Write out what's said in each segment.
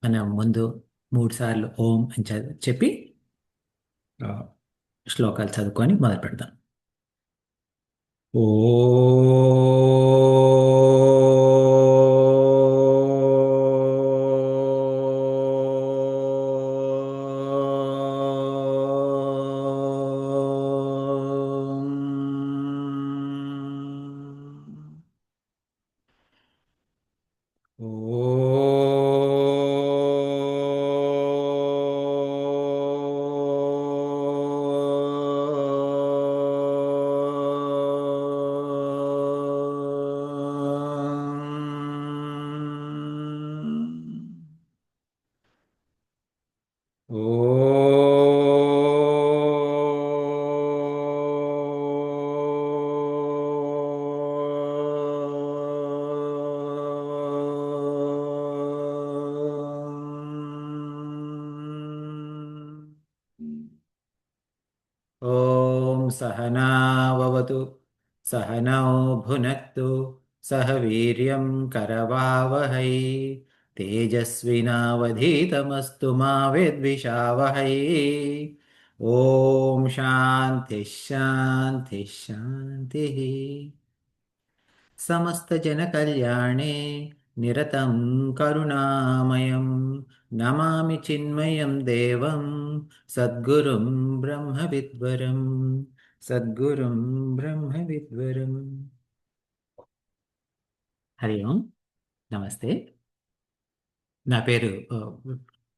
మనం ముందు 3 సార్లు ఓం అని చెప్పి ఆ, శ్లోకాలు చదువుకొని మొదలు పెడదాం. ఓ ఓం సహనావతు సహనౌ భునక్తు సహ వీర్యం కరవావహై తేజస్వినావధీతమస్తు మా విద్విషావహై. ఓం శాంతి శాంతి శాంతి. సమస్తజనకల్యాణే నిరతం కరుణామయం నమామి చిన్మయం దేవం సద్గురుం బ్రహ్మవిద్వరం. సద్గురుం బ్రహ్మవిద్వరం. హరి ఓం. నమస్తే. నా పేరు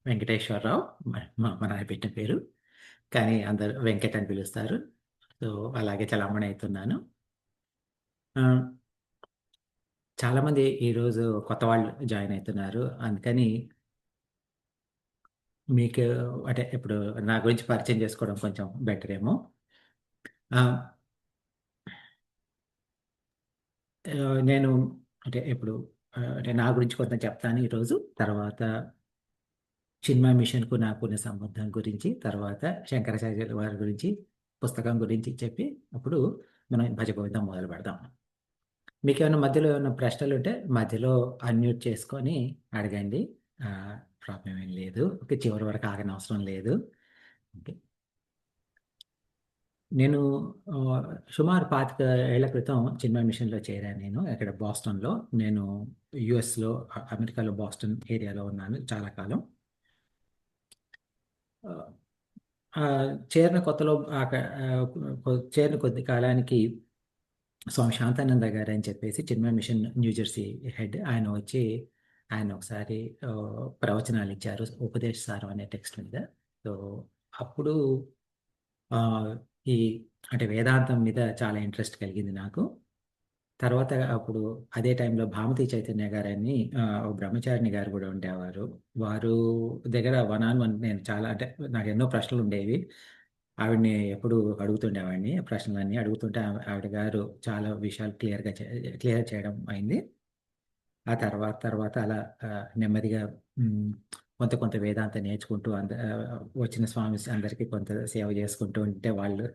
వెంకటేశ్వరరావు. మా నాన్న పెట్టిన పేరు, కానీ అందరు వెంకట్ అని పిలుస్తారు. సో అలాగే చలామణి అవుతున్నాను. ఆ, చాలామంది ఈరోజు కొత్త వాళ్ళు జాయిన్ అవుతున్నారు. అందుకని మీకు అంటే ఇప్పుడు నా గురించి పరిచయం చేసుకోవడం కొంచెం బెటర్ ఏమో. ఆ, నేను అంటే ఇప్పుడు అంటే నా గురించి కొంత చెప్తాను ఈరోజు. తర్వాత చిన్మయ మిషన్కు నాకున్న సంబంధం గురించి, తర్వాత శంకరాచార్యుల వారి గురించి, పుస్తకం గురించి చెప్పి అప్పుడు మనం భజగోవిందం మొదలు పెడదాం. మీకు ఏమైనా మధ్యలో ఏమైనా ప్రశ్నలు ఉంటే మధ్యలో అన్మ్యూట్ చేసుకొని అడగండి. ప్రాబ్లం ఏం లేదు. ఓకే, చివరి వరకు ఆగని అవసరం లేదు. ఓకే. నేను ఆ, సుమారు 25 ఏళ్ల క్రితం చిన్మయ మిషన్లో చేరాను. నేను ఇక్కడ బాస్టన్లో, నేను యుఎస్లో, అమెరికాలో బాస్టన్ ఏరియాలో ఉన్నాను చాలా కాలం. ఆ, ఆ, చేరిన కొత్తలో చేరిన కొద్ది కాలానికి స్వామి శాంతానంద గారు అని చెప్పేసి చిన్మయ మిషన్ న్యూజెర్సీ హెడ్, ఆయన వచ్చి ఆయన ఒకసారి ఆ, ప్రవచనాలు ఇచ్చారు ఉపదేశ సారం అనే టెక్స్ట్ మీద. సో అప్పుడు ఆ, ఈ అంటే వేదాంతం మీద చాలా ఇంట్రెస్ట్ కలిగింది నాకు. తర్వాత అప్పుడు అదే టైంలో భామతి చైతన్య గారని ఒక బ్రహ్మచారిణి గారు కూడా ఉండేవారు. వారు దగ్గర వన్ ఆన్ వన్ నేను చాలా అంటే నాకు ఎన్నో ప్రశ్నలు ఉండేవి. ఆవిడని ఎప్పుడు అడుగుతుండేవాడిని. ప్రశ్నలన్నీ అడుగుతుంటే ఆవిడ గారు చాలా విషయాలు క్లియర్ చేయడం అయింది. ఆ తర్వాత అలా ఆ, నెమ్మదిగా మ్, కొంత కొంత వేదాంతం నేర్చుకుంటూ వచ్చిన స్వామి అందరికీ కొంత సేవ చేసుకుంటూ ఉంటే వాళ్ళు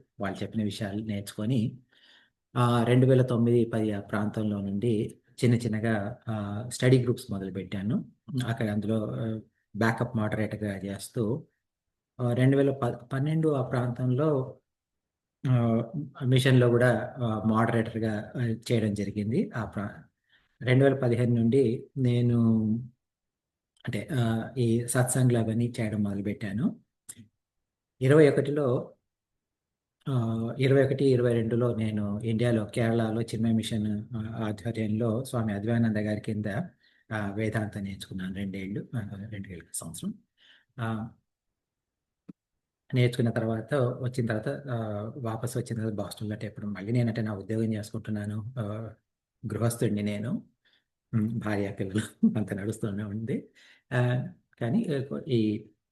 చెప్పిన విషయాలు నేర్చుకొని 2009-10 ఆ ప్రాంతంలో నుండి చిన్న చిన్నగా స్టడీ గ్రూప్స్ మొదలుపెట్టాను. అక్కడ అందులో బ్యాకప్ మోడరేటర్గా చేస్తూ 2012 ఆ ప్రాంతంలో మిషన్లో కూడా మోడరేటర్గా చేయడం జరిగింది. 2015 నుండి నేను అంటే ఈ సత్సంగ్లు అవన్నీ చేయడం మొదలుపెట్టాను. 21లో 21-22లో నేను ఇండియాలో కేరళలో చిన్మయ మిషన్ ఆధ్వర్యంలో స్వామి అద్వైతానంద గారి కింద వేదాంతం నేర్చుకున్నాను. 2 ఏళ్ళు సంవత్సరం ఆ, నేర్చుకున్న తర్వాత వచ్చిన తర్వాత వాపస్ వచ్చిన తర్వాత బాస్టన్లో అంటే ఇప్పుడు మళ్ళీ నేనంటే నా ఉద్యోగం చేసుకుంటున్నాను. గృహస్థుడిని నేను. భార్య పిల్లలు అంత నడుస్తూనే ఉంది. ఆ, కానీ ఈ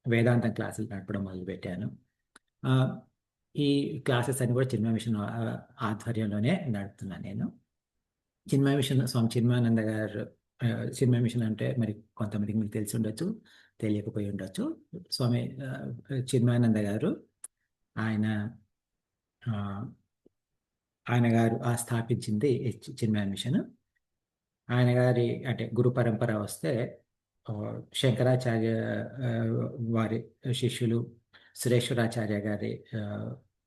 వేదాంతం క్లాసులు నడపడం మొదలుపెట్టాను. ఆ, ఈ క్లాసెస్ అని కూడా చిన్మయ మిషన్ ఆధ్వర్యంలోనే నడుపుతున్నాను నేను. చిన్మయ మిషన్ స్వామి చిన్మయానంద గారు ఆ, చిన్మయ మిషన్ అంటే మరి కొంతమందికి మీకు తెలిసి ఉండొచ్చు, తెలియకపోయి ఉండొచ్చు. స్వామి చిన్మయానంద గారు ఆయన ఆ, ఆయన గారు స్థాపించింది ఈ చిన్మయ మిషన్. ఆయన గారి అంటే గురు పరంపర వస్తే శంకరాచార్య వారి శిష్యులు సురేశ్వరాచార్య గారి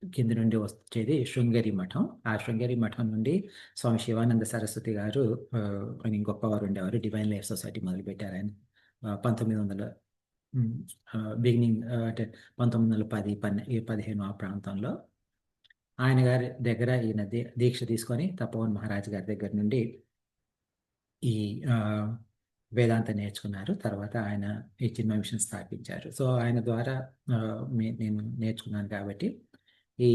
కింద నుండి వచ్చేది శృంగేరి మఠం. ఆ శృంగేరి మఠం నుండి స్వామి శివానంద సరస్వతి గారు అని గొప్పవారు ఉండేవారు. డివైన్ లైఫ్ సొసైటీ మొదలుపెట్టారు ఆయన 1900 బిగినింగ్ అంటే 1910 15 ఆ ప్రాంతంలో ఆయన గారి దగ్గర ఈయన దీక్ష తీసుకొని తపోవన్ మహారాజ్ గారి దగ్గర నుండి ఈ వేదాంత నేర్చుకున్నారు. తర్వాత ఆయన ఈ చిన్మయ మిషన్ స్థాపించారు. సో ఆయన ద్వారా నేను నేర్చుకున్నాను కాబట్టి ఈ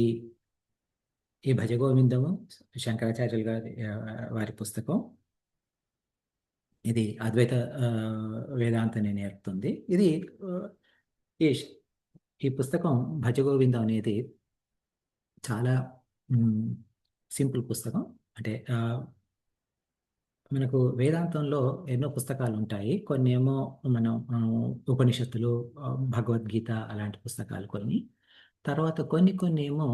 ఈ భజగోవిందము శంకరాచార్యులు గారి వారి పుస్తకం. ఇది అద్వైత వేదాంతని నేర్పుతుంది. ఇది ఈ ఈ పుస్తకం భజగోవిందం అనేది చాలా సింపుల్ పుస్తకం. అంటే మనకు వేదాంతంలో ఎన్నో పుస్తకాలు ఉంటాయి. కొన్ని ఏమో మనం ఉపనిషత్తులు, భగవద్గీత అలాంటి పుస్తకాలు కొన్ని. తర్వాత కొన్ని ఏమో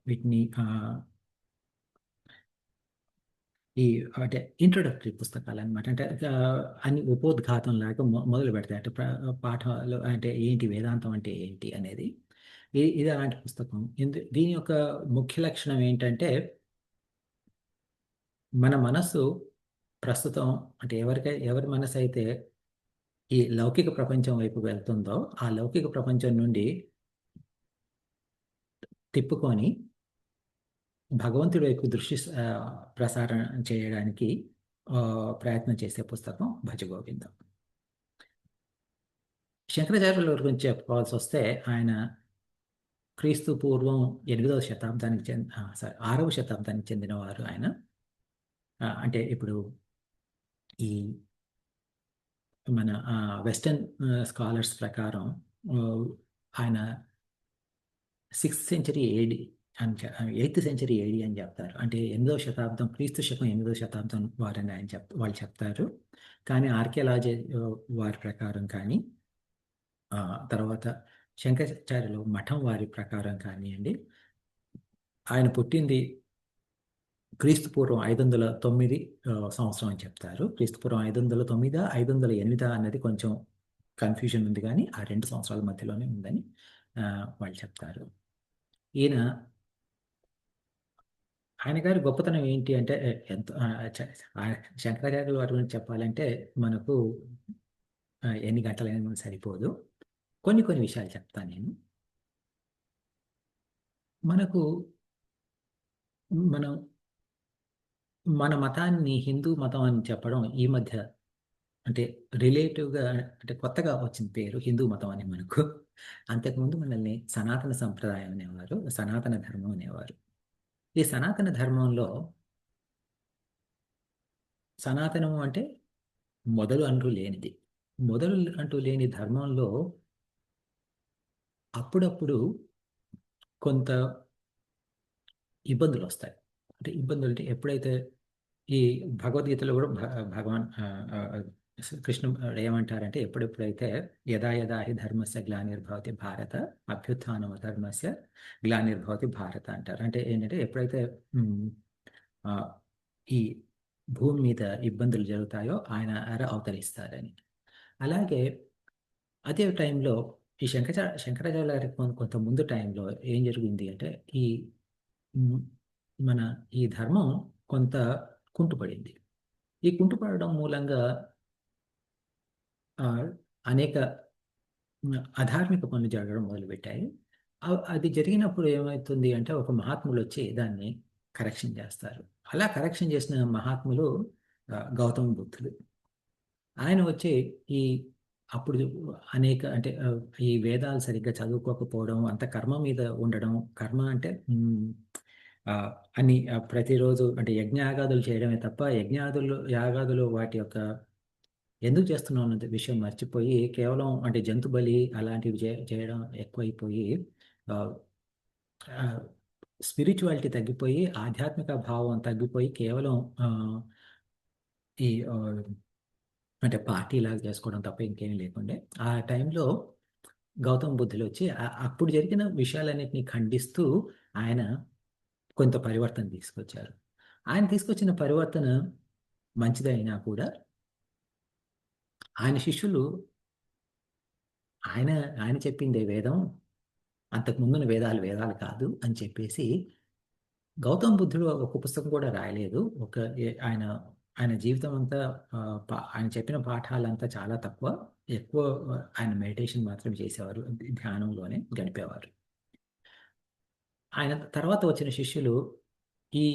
వీటిని ఈ అంటే ఇంట్రొడక్టరీ పుస్తకాలు అనమాట. అంటే అన్ని ఉపోద్ఘాతం లాగా మొదలు పెడతాయి. అంటే పాఠాలు అంటే ఏంటి, వేదాంతం అంటే ఏంటి అనేది. ఇది అలాంటి పుస్తకం. దీని యొక్క ముఖ్య లక్షణం ఏంటంటే, మన మనస్సు ప్రస్తుతం అంటే ఎవరి మనసు అయితే ఈ లౌకిక ప్రపంచం వైపు వెళ్తుందో, ఆ లౌకిక ప్రపంచం నుండి తిప్పుకొని భగవంతుడి వైపు దృష్టి ప్రసారం చేయడానికి ప్రయత్నం చేసే పుస్తకం భజగోవిందం. శంకరాచార్యుల గురించి చెప్పుకోవాల్సి వస్తే, ఆయన క్రీస్తు పూర్వం 8వ శతాబ్దానికి 6వ శతాబ్దానికి చెందినవారు ఆయన. అంటే ఇప్పుడు ఈ మన వెస్టర్న్ స్కాలర్స్ ప్రకారం ఆయన 6th సెంచరీ ఏడి అని 8th సెంచరీ ఏడి అని చెప్తారు. అంటే 8వ శతాబ్దం, క్రీస్తు శకం 8వ శతాబ్దం వారని వాళ్ళు చెప్తారు. కానీ ఆర్కియాలజీ వారి ప్రకారం కానీ, తర్వాత శంకరాచార్యులు మఠం వారి ప్రకారం కానివ్వండి, ఆయన పుట్టింది క్రీస్తు పూర్వం 509 సంవత్సరం అని చెప్తారు. క్రీస్తు పూర్వం 509 508 అన్నది కొంచెం కన్ఫ్యూజన్ ఉంది, కానీ ఆ 2 సంవత్సరాల మధ్యలోనే ఉందని వాళ్ళు చెప్తారు. ఆయన గారి గొప్పతనం ఏంటి అంటే, ఎంతో శంకరాచార్యుల వారి గురించి చెప్పాలంటే మనకు ఎన్ని గంటలైనా సరిపోదు. కొన్ని విషయాలు చెప్తాను నేను. మనం మన మతాన్ని హిందూ మతం అని చెప్పడం ఈ మధ్య అంటే రిలేటివ్గా అంటే కొత్తగా వచ్చిన పేరు హిందూ మతం అని మనకు. అంతకుముందు మనల్ని సనాతన సంప్రదాయం అనేవారు, సనాతన ధర్మం అనేవారు. ఈ సనాతన ధర్మంలో సనాతనము అంటే మొదలు అంటూ లేనిది. మొదలు అంటూ లేని ధర్మంలో అప్పుడప్పుడు కొంత ఇబ్బందులు వస్తాయి. అంటే ఇబ్బందులు అంటే ఎప్పుడైతే ఈ భగవద్గీతలో కూడా భగవాన్ కృష్ణుడు ఏమంటారంటే, ఎప్పుడెప్పుడైతే యదా యదా హి ధర్మస్య గ్లానిర్భవతి భారత అభ్యుత్థానమ ధర్మస్య గ్లానిర్భవతి భారత అంటారు. అంటే ఏంటంటే, ఎప్పుడైతే ఈ భూమి మీద ఇబ్బందులు జరుగుతాయో ఆయన అవతరిస్తారని. అలాగే అదే టైంలో ఈ శంకరాచార్య గారి కొంత ముందు టైంలో ఏం జరిగింది అంటే, మన ఈ ధర్మం కొంత కుంటుపడింది. ఈ కుంటుపడడం మూలంగా అనేక అధార్మిక పనులు జరగడం మొదలుపెట్టాయి. అది జరిగినప్పుడు ఏమవుతుంది అంటే, ఒక మహాత్ములు వచ్చి దాన్ని కరెక్షన్ చేస్తారు. అలా కరెక్షన్ చేసిన మహాత్ములు గౌతమ బుద్ధుడు. ఆయన వచ్చి అప్పుడు అనేక అంటే ఈ వేదాలు సరిగ్గా చదువుకోకపోవడం, అంత కర్మ మీద ఉండడం. కర్మ అంటే అన్ని ప్రతిరోజు అంటే యజ్ఞయాగాదులు చేయడమే తప్ప యాగాదులు వాటి యొక్క ఎందుకు చేస్తున్నాం అన్న విషయం మర్చిపోయి కేవలం అంటే జంతు బలి అలాంటివి చేయడం ఎక్కువైపోయి స్పిరిచువాలిటీ తగ్గిపోయి, ఆధ్యాత్మిక భావం తగ్గిపోయి కేవలం ఈ అంటే పార్టీ లాగా చేసుకోవడం తప్ప ఇంకేమీ లేకుండే. ఆ టైంలో గౌతమ బుద్ధులు వచ్చి అప్పుడు జరిగిన విషయాలన్నింటినీ ఖండిస్తూ ఆయన కొంత పరివర్తన తీసుకొచ్చారు. ఆయన తీసుకొచ్చిన పరివర్తన మంచిదైనా కూడా ఆయన శిష్యులు ఆయన ఆయన చెప్పిందే వేదం, అంతకుముందున్న వేదాలు వేదాలు కాదు అని చెప్పేసి గౌతమ బుద్ధుడు ఒక పుస్తకం కూడా రాయలేదు. ఆయన ఆయన జీవితం అంతా ఆయన చెప్పిన పాఠాలంతా చాలా తక్కువ. ఎక్కువ ఆయన మెడిటేషన్ మాత్రం చేసేవారు. ధ్యానంలోనే గడిపేవారు. ఆయన తర్వాత వచ్చిన శిష్యులు ఈ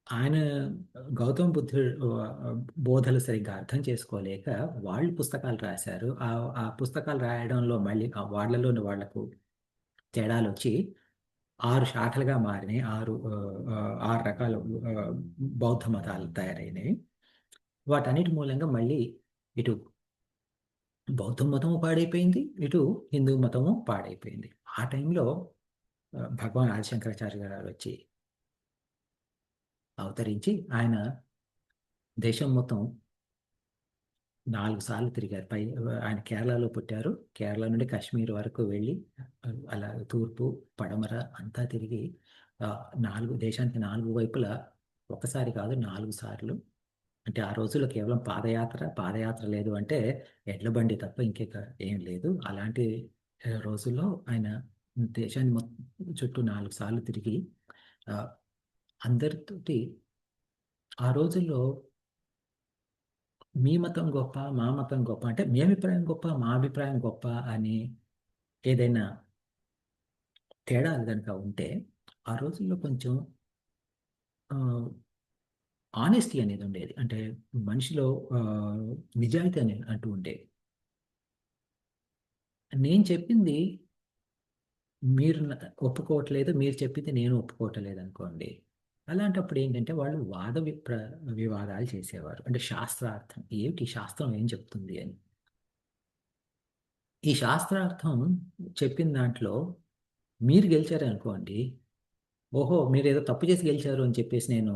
ఆయన గౌతమ బుద్ధుడు బోధలు సరిగ్గా అర్థం చేసుకోలేక వాళ్ళు పుస్తకాలు రాశారు. ఆ పుస్తకాలు రాయడంలో మళ్ళీ వాళ్ళలోని వాళ్లకు తేడాలు వచ్చి 6 శాఖలుగా మారినాయి. 6 రకాల బౌద్ధ మతాలు తయారైనాయి. వాటన్నిటి మూలంగా మళ్ళీ ఇటు బౌద్ధ మతము పాడైపోయింది, ఇటు హిందూ మతము పాడైపోయింది. ఆ టైంలో భగవాన్ ఆదిశంకరాచార్య గారు వచ్చి అవతరించి ఆయన దేశం మొత్తం 4 సార్లు తిరిగారు. ఆయన కేరళలో పుట్టారు. కేరళ నుండి కాశ్మీర్ వరకు వెళ్ళి అలా తూర్పు, పడమర అంతా తిరిగి దేశానికి 4 వైపులా ఒకసారి కాదు 4 సార్లు. అంటే ఆ రోజుల్లో కేవలం పాదయాత్ర లేదు అంటే ఎడ్ల బండి తప్ప ఏం లేదు. అలాంటి రోజుల్లో ఆయన దేశాన్ని చుట్టూ 4 సార్లు తిరిగి అందరితోటి ఆ రోజుల్లో మీ మతం గొప్ప, మా మతం గొప్ప అంటే మీ అభిప్రాయం గొప్ప, మా అభిప్రాయం గొప్ప అని ఏదైనా తేడాలు కనుక ఉంటే ఆ రోజుల్లో కొంచెం ఆనెస్టీ అనేది ఉండేది. అంటే మనిషిలో నిజాయితీ అనేది అంటూ ఉండేది. నేను చెప్పింది మీరు ఒప్పుకోవట్లేదు, మీరు చెప్పింది నేను ఒప్పుకోవట్లేదు అనుకోండి. అలాంటప్పుడు ఏంటంటే వాళ్ళు వివాదాలు చేసేవారు. అంటే శాస్త్రార్థం ఏమిటి, శాస్త్రం ఏం చెప్తుంది అని. ఈ శాస్త్రార్థం చెప్పిన దాంట్లో మీరు గెలిచారనుకోండి, ఓహో మీరు ఏదో తప్పు చేసి గెలిచారు అని చెప్పేసి నేను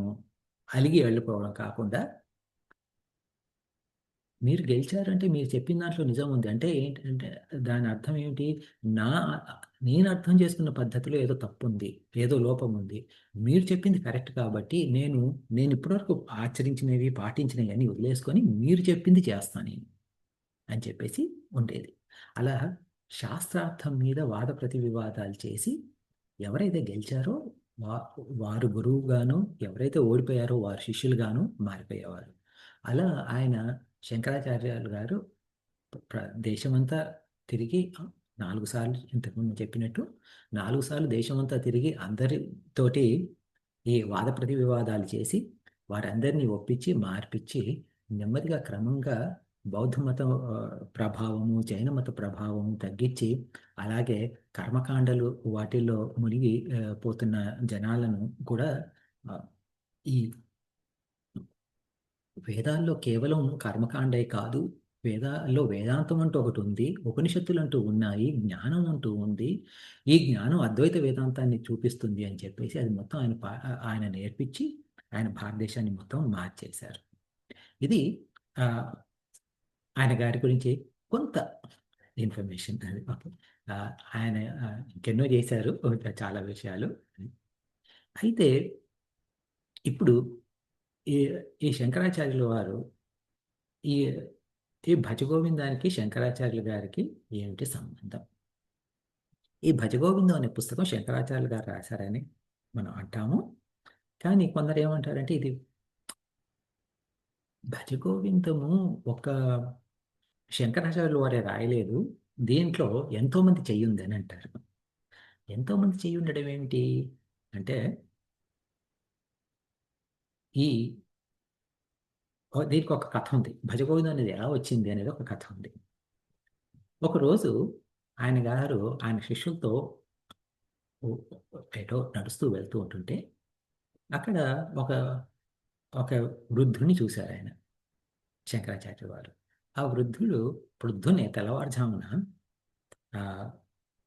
అలిగి వెళ్ళిపోవడం కాకుండా, మీరు గెలిచారంటే మీరు చెప్పిన దాంట్లో నిజం ఉంది అంటే ఏంటంటే దాని అర్థం ఏమిటి, నేను అర్థం చేసుకున్న పద్ధతిలో ఏదో తప్పు ఉంది, ఏదో లోపం ఉంది. మీరు చెప్పింది కరెక్ట్ కాబట్టి నేను ఇప్పటివరకు ఆచరించినవి పాటించినవి అన్ని వదిలేసుకొని మీరు చెప్పింది చేస్తాను నేను అని చెప్పేసి ఉండేది. అలా శాస్త్రార్థం మీద వాద ప్రతి వివాదాలు చేసి ఎవరైతే గెలిచారో వారు గురువుగాను, ఎవరైతే ఓడిపోయారో వారు శిష్యులుగాను మారిపోయేవారు. అలా ఆయన శంకరాచార్యులు గారు దేశమంతా తిరిగి 4 సార్లు, ఇంతకుముందు చెప్పినట్టు 4 సార్లు దేశమంతా తిరిగి అందరితోటి ఈ వాద ప్రతి వివాదాలు చేసి వారందరినీ ఒప్పించి మార్పిచ్చి నెమ్మదిగా క్రమంగా బౌద్ధ మత ప్రభావము, జైన మత ప్రభావము తగ్గించి అలాగే కర్మకాండలు వాటిల్లో మునిగి పోతున్న జనాలను కూడా ఈ వేదాల్లో కేవలం కర్మకాండే కాదు, వేదాల్లో వేదాంతం అంటూ ఒకటి ఉంది, ఉపనిషత్తులు అంటూ ఉన్నాయి, జ్ఞానం అంటూ ఉంది, ఈ జ్ఞానం అద్వైత వేదాంతాన్ని చూపిస్తుంది అని చెప్పేసి అది మొత్తం ఆయన నేర్పించి ఆయన భారతదేశాన్ని మొత్తం మార్చేశారు. ఇది ఆయన గారి గురించి కొంత ఇన్ఫర్మేషన్. అది ఆయన ఇంకెన్నో చేశారు, చాలా విషయాలు. అయితే ఇప్పుడు ఈ ఈ శంకరాచార్యుల వారు ఈ ఈ భజగోవిందానికి శంకరాచార్యుల గారికి ఏమిటి సంబంధం? ఈ భజగోవిందం అనే పుస్తకం శంకరాచార్యులు గారు రాశారని మనం అంటాము. కానీ కొందరు ఏమంటారంటే ఇది భజగోవిందము ఒక శంకరాచార్యులు వారే రాయలేదు, దీంట్లో ఎంతోమంది చెయ్యుంది అని అంటారు. ఎంతోమంది చెయ్యి ఉండడం ఏమిటి అంటే దీనికి ఒక కథ ఉంది. భజగోవిందం అనేది ఎలా వచ్చింది అనేది ఒక కథ ఉంది. ఒకరోజు ఆయన గారు ఆయన శిష్యులతో ఏటో నడుస్తూ వెళ్తూ ఉంటుంటే అక్కడ ఒక వృద్ధుని చూశారు ఆయన శంకరాచార్య వారు. ఆ వృద్ధుడు పొద్దున్నే తెల్లవారుజామున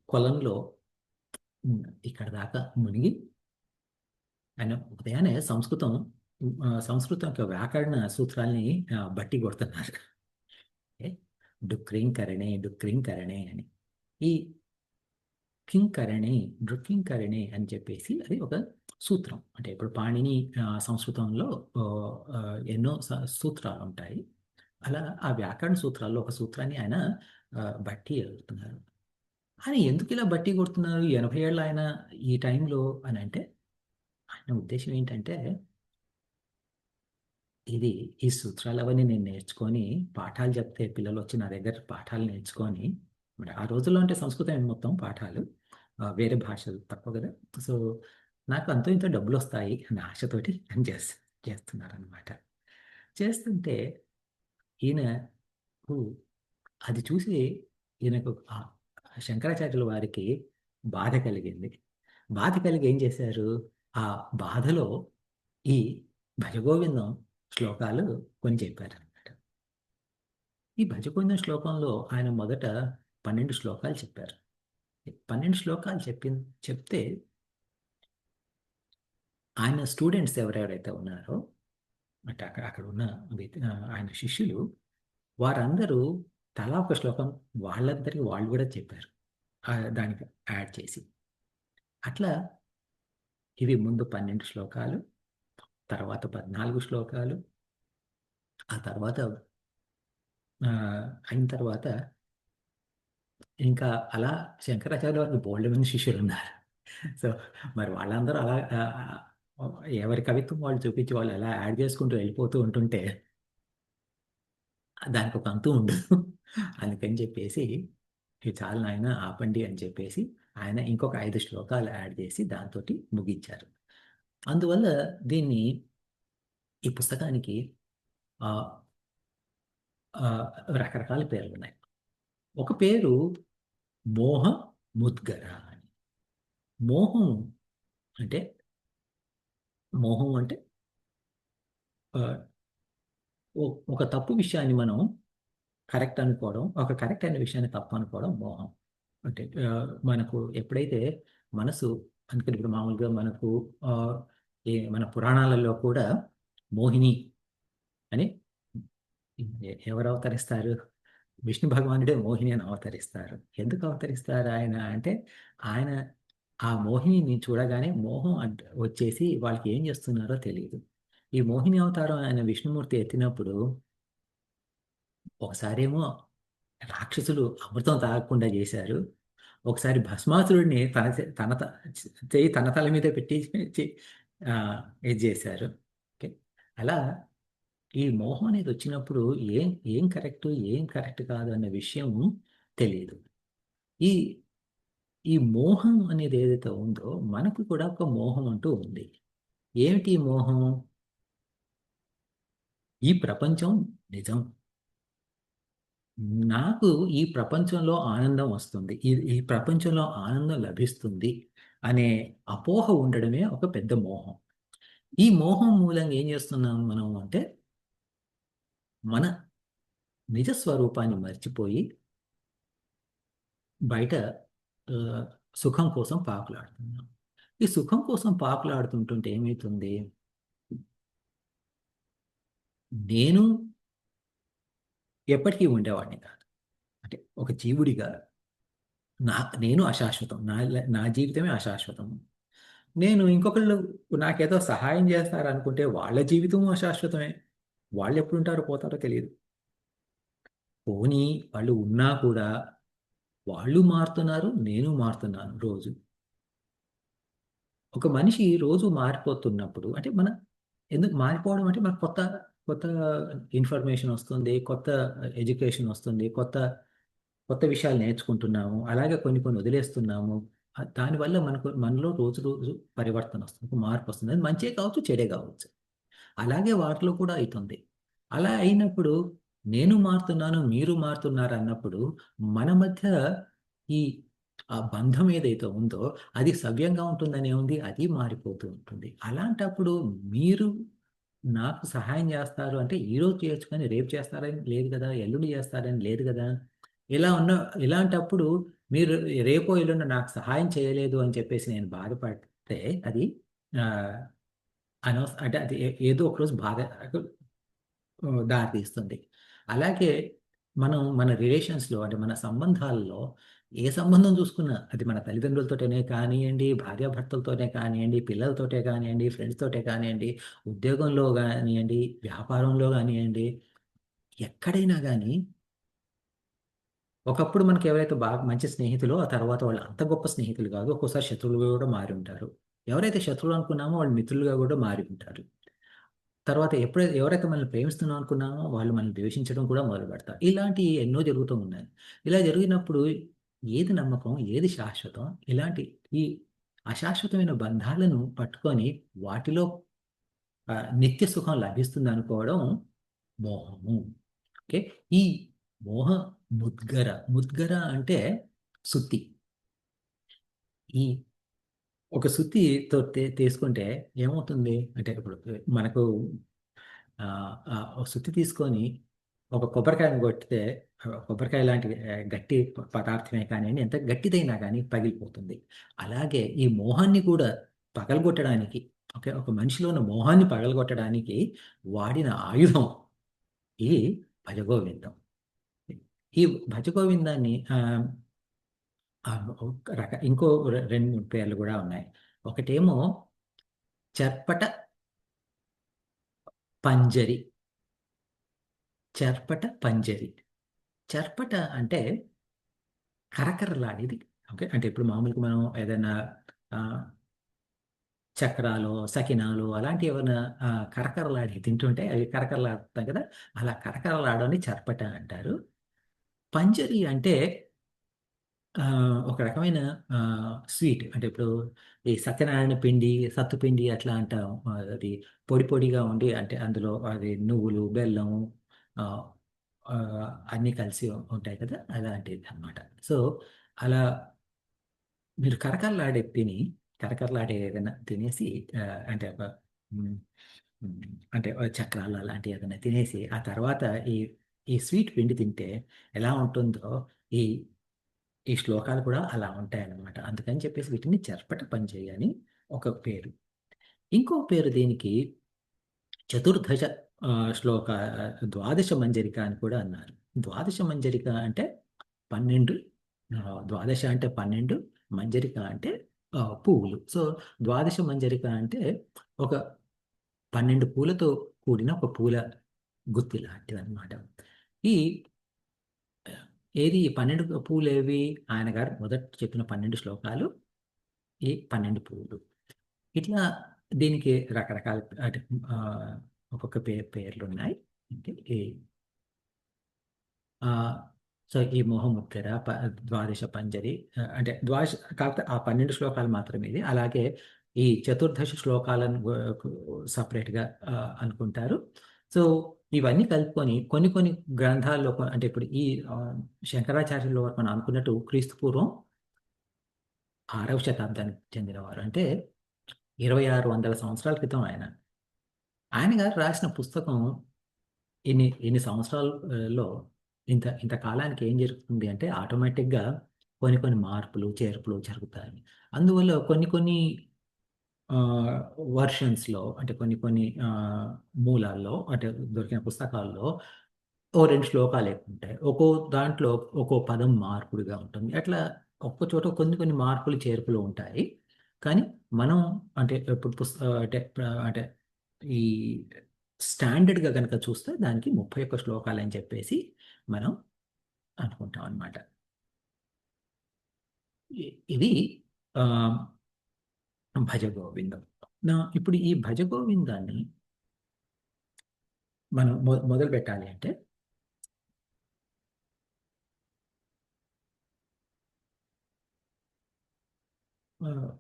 కొలంలో ఇక్కడ దాకా మునిగి ఆయన ఉదయాన్నే సంస్కృతం యొక్క వ్యాకరణ సూత్రాల్ని బట్టి కొడుతున్నారు. డుక్రింకరణే అని. ఈ కింకరణే డుక్కింకరణే అని చెప్పేసి అది ఒక సూత్రం. అంటే ఇప్పుడు పాణిని సంస్కృతంలో ఎన్నో సూత్రాలు ఉంటాయి. అలా ఆ వ్యాకరణ సూత్రాల్లో ఒక సూత్రాన్ని ఆయన బట్టి ఎడుతున్నారు. ఆయన ఎందుకు ఇలా బట్టి కొడుతున్నారు 80 ఏళ్ళ ఆయన ఈ టైంలో అని అంటే, ఆయన ఉద్దేశ్యం ఏంటంటే, ఇది ఈ సూత్రాలవన్నీ నేను నేర్చుకొని పాఠాలు చెప్తే పిల్లలొచ్చి నా దగ్గర పాఠాలు నేర్చుకొని మరి ఆ రోజుల్లో అంటే సంస్కృతమే మొత్తం పాఠాలు. వేరే భాషలు తక్కువ గదా! సో, నాకు అంతో ఇంతో డబ్బులొస్తాయి అన్న ఆశతోటి ఆయన చేస్తున్నారనమాట. చేస్తుంటే ఈయనకు అది చూసి ఈయనకు శంకరాచార్యుల వారికి బాధ కలిగింది. బాధ కలిగి ఏం చేశారు? ఆ బాధలో ఈ భజగోవిందం శ్లోకాలు కొన్ని చెప్పారనమాట. ఈ భజగోవిందం శ్లోకంలో ఆయన మొదట 12 శ్లోకాలు చెప్పారు. 12 శ్లోకాలు చెప్తే ఆయన స్టూడెంట్స్ ఎవరెవరైతే ఉన్నారో అంటే అక్కడున్న ఆయన శిష్యులు వారందరూ తలా ఒక శ్లోకం వాళ్ళంతరికి వాళ్ళు గూడా చెప్పారు. దానికి యాడ్ చేసి. అట్లా ఇవి ముందు 12 శ్లోకాలు, తర్వాత 14 శ్లోకాలు, ఆ తర్వాత అయిన తర్వాత ఇంకా అలా శంకరాచార్యుల వారికి బోలెడుమంది శిష్యులున్నారు. సో, మరి వాళ్ళందరూ అలా ఎవరి కవిత్వం వాళ్ళు చూపించి వాళ్ళు అలా యాడ్ చేసుకుంటూ వెళ్ళిపోతూ ఉంటుంటే దానికొక అంతు ఉండదు. అందుకని చెప్పేసి, "ఇక చాలు నాయనా ఆపండి" అని చెప్పేసి ఆయన ఇంకొక 5 శ్లోకాలు యాడ్ చేసి దాంతోటి ముగించారు. అందువల్ల దీన్ని ఈ పుస్తకానికి ఆహ్, ఆహ్, రకరకాల పేర్లున్నాయి. ఒక పేరు 'మోహ ముద్గర' అని. మోహం అంటే మోహం అంటే ఆహ్, ఒక తప్పు విషయాన్ని మనం కరెక్ట్ అనుకోవడం, ఒక కరెక్ట్ అయిన విషయాన్ని తప్పు అనుకోవడం మోహం. అంటే మనకు ఎప్పుడైతే మనసు అందుకని ఇప్పుడు మామూలుగా మనకు ఆహ్, మన పురాణాలలో కూడా మోహిని అని ఎవరు అవతరిస్తారు? విష్ణు భగవానుడే మోహిని అని అవతరిస్తారు. ఎందుకు అవతరిస్తారు ఆయన అంటే, ఆయన ఆ మోహినిని చూడగానే మోహం వచ్చేసి వాళ్ళకి ఏం చేస్తున్నారో తెలీదు. ఈ మోహిని అవతారం ఆయన విష్ణుమూర్తి ఎత్తినప్పుడు ఒకసారేమో రాక్షసులు అమృతం తాగకుండా జేశారు. ఒకసారి భస్మాసురుడిని తన చే తన త చెయ్యి తన తల మీద పెట్టి ఇది జేశారు. ఓకే. అలా ఈ మోహం అనేదొచ్చినప్పుడు ఏం ఏం కరెక్టు, ఏం కరెక్ట్ కాదు అన్న విషయం తెలీదు. ఈ ఈ మోహం అనేది ఏదైతే ఉందో మనకు కూడా ఒక మోహం అంటూ ఉంది. ఏమిటి ఈ మోహం? ఈ ప్రపంచం నిజం. నాకు ఈ ప్రపంచంలో ఆనందం వస్తుంది. ఈ ఈ ప్రపంచంలో ఆనందం లభిస్తుంది అనే అపోహ ఉండడమే ఒక పెద్ద మోహం. ఈ మోహం మూలంగా ఏం చేస్తున్నాం మనం అంటే, మన నిజ స్వరూపాన్ని మర్చిపోయి బయట ఆహ్, సుఖం కోసం పాకులాడుతున్నాం. ఈ సుఖం కోసం పాకులాడుతుంటుంటే ఏమైతుంది? నేను ఎప్పటికీ ఉండేవాడిని కాదు. అంటే ఒక జీవుడిగా నేను అశాశ్వతం. నా జీవితమే అశాశ్వతం. నేను ఇంకొకళ్ళు నాకేదో సహాయం చేస్తారనుకుంటే వాళ్ళ జీవితము అశాశ్వతమే. వాళ్ళెప్పుడుంటారో పోతారో తెలీదు. పోనీ వాళ్ళు ఉన్నా కూడా వాళ్ళు మారుతున్నారు. నేను మారుతున్నాను రోజు. ఒక మనిషి రోజు మారిపోతున్నప్పుడు అంటే ఎందుకు మారిపోవడం అంటే మనకు కొత్త కొత్త ఇన్ఫర్మేషన్ వస్తుంది. కొత్త ఎడ్యుకేషన్ వస్తుంది. కొత్త కొత్త విషయాలు నేర్చుకుంటున్నాము. అలాగే కొన్ని కొన్ని వదిలేస్తున్నాము. దానివల్ల మనలో రోజు రోజు పరివర్తన వస్తుంది. ఒక మార్పొస్తుంది. అది మంచే కావచ్చు, చెడే కావచ్చు. అలాగే వాటిలో కూడా అయితుంది. అలా అయినప్పుడు నేను మారుతున్నాను, మీరు మారుతున్నారన్నప్పుడు మన మధ్య ఈ ఆ బంధం ఏదైతే ఉందో అది సవ్యంగా ఉంటుందనే ఉంది. అది మారిపోతూ ఉంటుంది. అలాంటప్పుడు మీరు నాకు సహాయం జేస్తారు అంటే ఈరోజు చేయొచ్చు కానీ రేపు చేస్తారని లేదు గదా! ఎల్లుండి చేస్తారని లేదు గదా! ఇలా ఉన్న ఇలాంటప్పుడు మీరు రేపో ఎల్లుండో నాకు సహాయం చేయలేదు అని చెప్పేసి నేను బాధపడితే అది ఆహ్, అంటే అది ఏదో ఒక రోజు దారి తీస్తుంది. అలాగే మనం మన రిలేషన్స్‌లో అంటే మన సంబంధాల్లో ఏ సంబంధం చూసుకున్నా అది మన తల్లిదండ్రులతోటనే కానియండి, భార్యాభర్తలతోనే కానియండి, పిల్లలతోటే కానియండి, ఫ్రెండ్స్ తోటే కానియండి, ఉద్యోగంలో గానియండి, వ్యాపారంలో గానియండి, ఎక్కడైనా గానీ ఒకప్పుడు మనకి ఎవరైతే బాగా మంచి స్నేహితులో ఆ తర్వాత వాళ్ళు అంత గొప్ప స్నేహితులు కాదు. ఒక్కోసారి శత్రువులుగా కూడా మారి ఉంటారు. ఎవరైతే శత్రువులు అనుకున్నామో వాళ్ళు మిత్రులుగా కూడా మారి ఉంటారు. తర్వాత ఎప్పుడైతే ఎవరైతే మనల్ని ప్రేమిస్తున్నాం అనుకున్నామో వాళ్ళు మనల్ని ద్వేషించడం కూడా మొదలుపెడతారు. ఇలాంటియి ఎన్నో జరుగుతూ ఉన్నాయి. ఇలా జరిగినప్పుడు ఏది నమ్మకం? ఏది శాశ్వతం? ఇలాంటి ఈ అశాశ్వతమైన బంధాలను పట్టుకొని వాటిలో నిత్య సుఖం లభిస్తుందనుకోవడం మోహము. ఓకే. ఈ మోహ ముద్గర. ముద్గర అంటే సుత్తి. ఈ ఒక సుత్తితో తీసుకుంటే ఏమవుతుంది? అంటే ఇప్పుడు మనకు ఒక సుత్తి తీసుకొని ఒక కొబ్బరికాయను కొట్టితే కొబ్బరికాయ లాంటి గట్టి పదార్థమే కానియండి, ఎంత గట్టిదైనా కానీ పగిలిపోతుంది. అలాగే ఈ మోహాన్ని కూడా పగలగొట్టడానికి, ఓకే, ఒక మనిషిలో ఉన్న మోహాన్ని పగలగొట్టడానికి వాడిన ఆయుధం ఈ భజగోవిందం. ఈ భజగోవిందాన్ని ఒక ఇంకో 2, 3 పేర్లు కూడా ఉన్నాయి. ఒకటేమో చర్పట పంజరి. చర్పట పంజరి. చర్పట అంటే కరకరలాడేది. ఓకే. అంటే ఇప్పుడు మామూలుగా మనం ఏదైనా ఆహ్, చక్రాలో, సకినాలు అలాంటివి ఏమైనా కరకరలాడి తింటుంటే అవి కరకరలాడుతాయి కదా! అలా కరకరలాడని చర్పట అంటారు. పంజరి అంటే ఒక రకమైన స్వీట్. అంటే ఇప్పుడు ఈ సత్యనారాయణ పిండి, సత్తుపిండి అట్లా అంటాం. అది పొడి పొడిగా ఉండి అంటే అందులో అది నువ్వులు, బెల్లం ఆహ్, అన్నీ కలిసి ఉంటాయి కదా! అలాంటిదనమాట. సో, అలా మీరు కరకరలాడే ఏదైనా తినేసి అంటే హ్మ్. హ్మ్. అంటే చక్రాలు అలాంటివి ఏదైనా తినేసి, ఆ తర్వాత ఈ ఈ స్వీట్ పిండి తింటే ఎలా ఉంటుందో ఈ ఈ శ్లోకాలు కూడా అలా ఉంటాయన్నమాట. అందుకని చెప్పేసి వీటిని చర్పట పంచయి అని ఒక పేరు. ఇంకో పేరు దీనికి చతుర్దశ శ్లోక ద్వాదశ మంజరిక అని కూడా అన్నారు. ద్వాదశ మంజరిక అంటే 12 ద్వాదశ అంటే 12 మంజరిక అంటే పువ్వులు. సో, ద్వాదశ మంజరిక అంటే ఒక 12 పూలతో కూడిన ఒక పూల గుత్తి లాంటిదన్నమాట. ఈ ఈ 12 పూలేవి? ఆయన గారు మొదట చెప్పిన 12 శ్లోకాలు ఈ 12 పువ్వులు. ఇట్లా దీనికి రకరకాల అంటే ఆహ్, ఒక్కొక్క పేర్లున్నాయి. అంటే ఆహ్, సో, ఈ మోహముద్గర, ద్వాదశ పంజరి అంటే కాకపోతే ఆ 12 శ్లోకాలు మాత్రమే ఇది. అలాగే ఈ చతుర్దశ శ్లోకాలను సెపరేట్‌గా అనుకుంటారు. సో, ఇవన్నీ కలుపుకొని కొన్ని కొన్ని గ్రంథాల్లో అంటే ఇప్పుడు ఈ శంకరాచార్యుల వారు మనం అనుకున్నట్టు క్రీస్తు పూర్వం 6వ శతాబ్దానికి చెందినవారు. అంటే 2600 సంవత్సరాల క్రితం ఆయన. ఆయన గారు రాసిన పుస్తకం ఇన్ని సంవత్సరాల్లో ఇంత ఇంత కాలానికి ఏం జరుగుతుంది అంటే ఆటోమేటిక్‌గా కొన్ని కొన్ని మార్పులు, చేర్పులు జరుగుతాయి. అందువల్ల కొన్ని కొన్ని ఆహ్, వెర్షన్స్‌లో అంటే కొన్ని కొన్ని మూలాల్లో అంటే దొరికిన పుస్తకాల్లో ఓ 2 శ్లోకాలు ఎక్కువుంటాయి. ఒక్కో దాంట్లో ఒక్కో పదం మార్పుడుగా ఉంటుంది. అట్లా ఒక్క చోట కొన్ని కొన్ని మార్పులు, చేర్పులు ఉంటాయి. కానీ మనం అంటే ఇప్పుడు అంటే ఈ స్టాండర్డ్‌గా గనక చూస్తే దానికి 31 శ్లోకాలని చెప్పేసి మనం అనుకుంటాం అన్నమాట. ఇది ఆహ్, భజ గోవిందం. ఇప్పుడు ఈ భజ గోవిందాన్ని మనం మొదలుపెట్టాలి అంటే ఆహ్,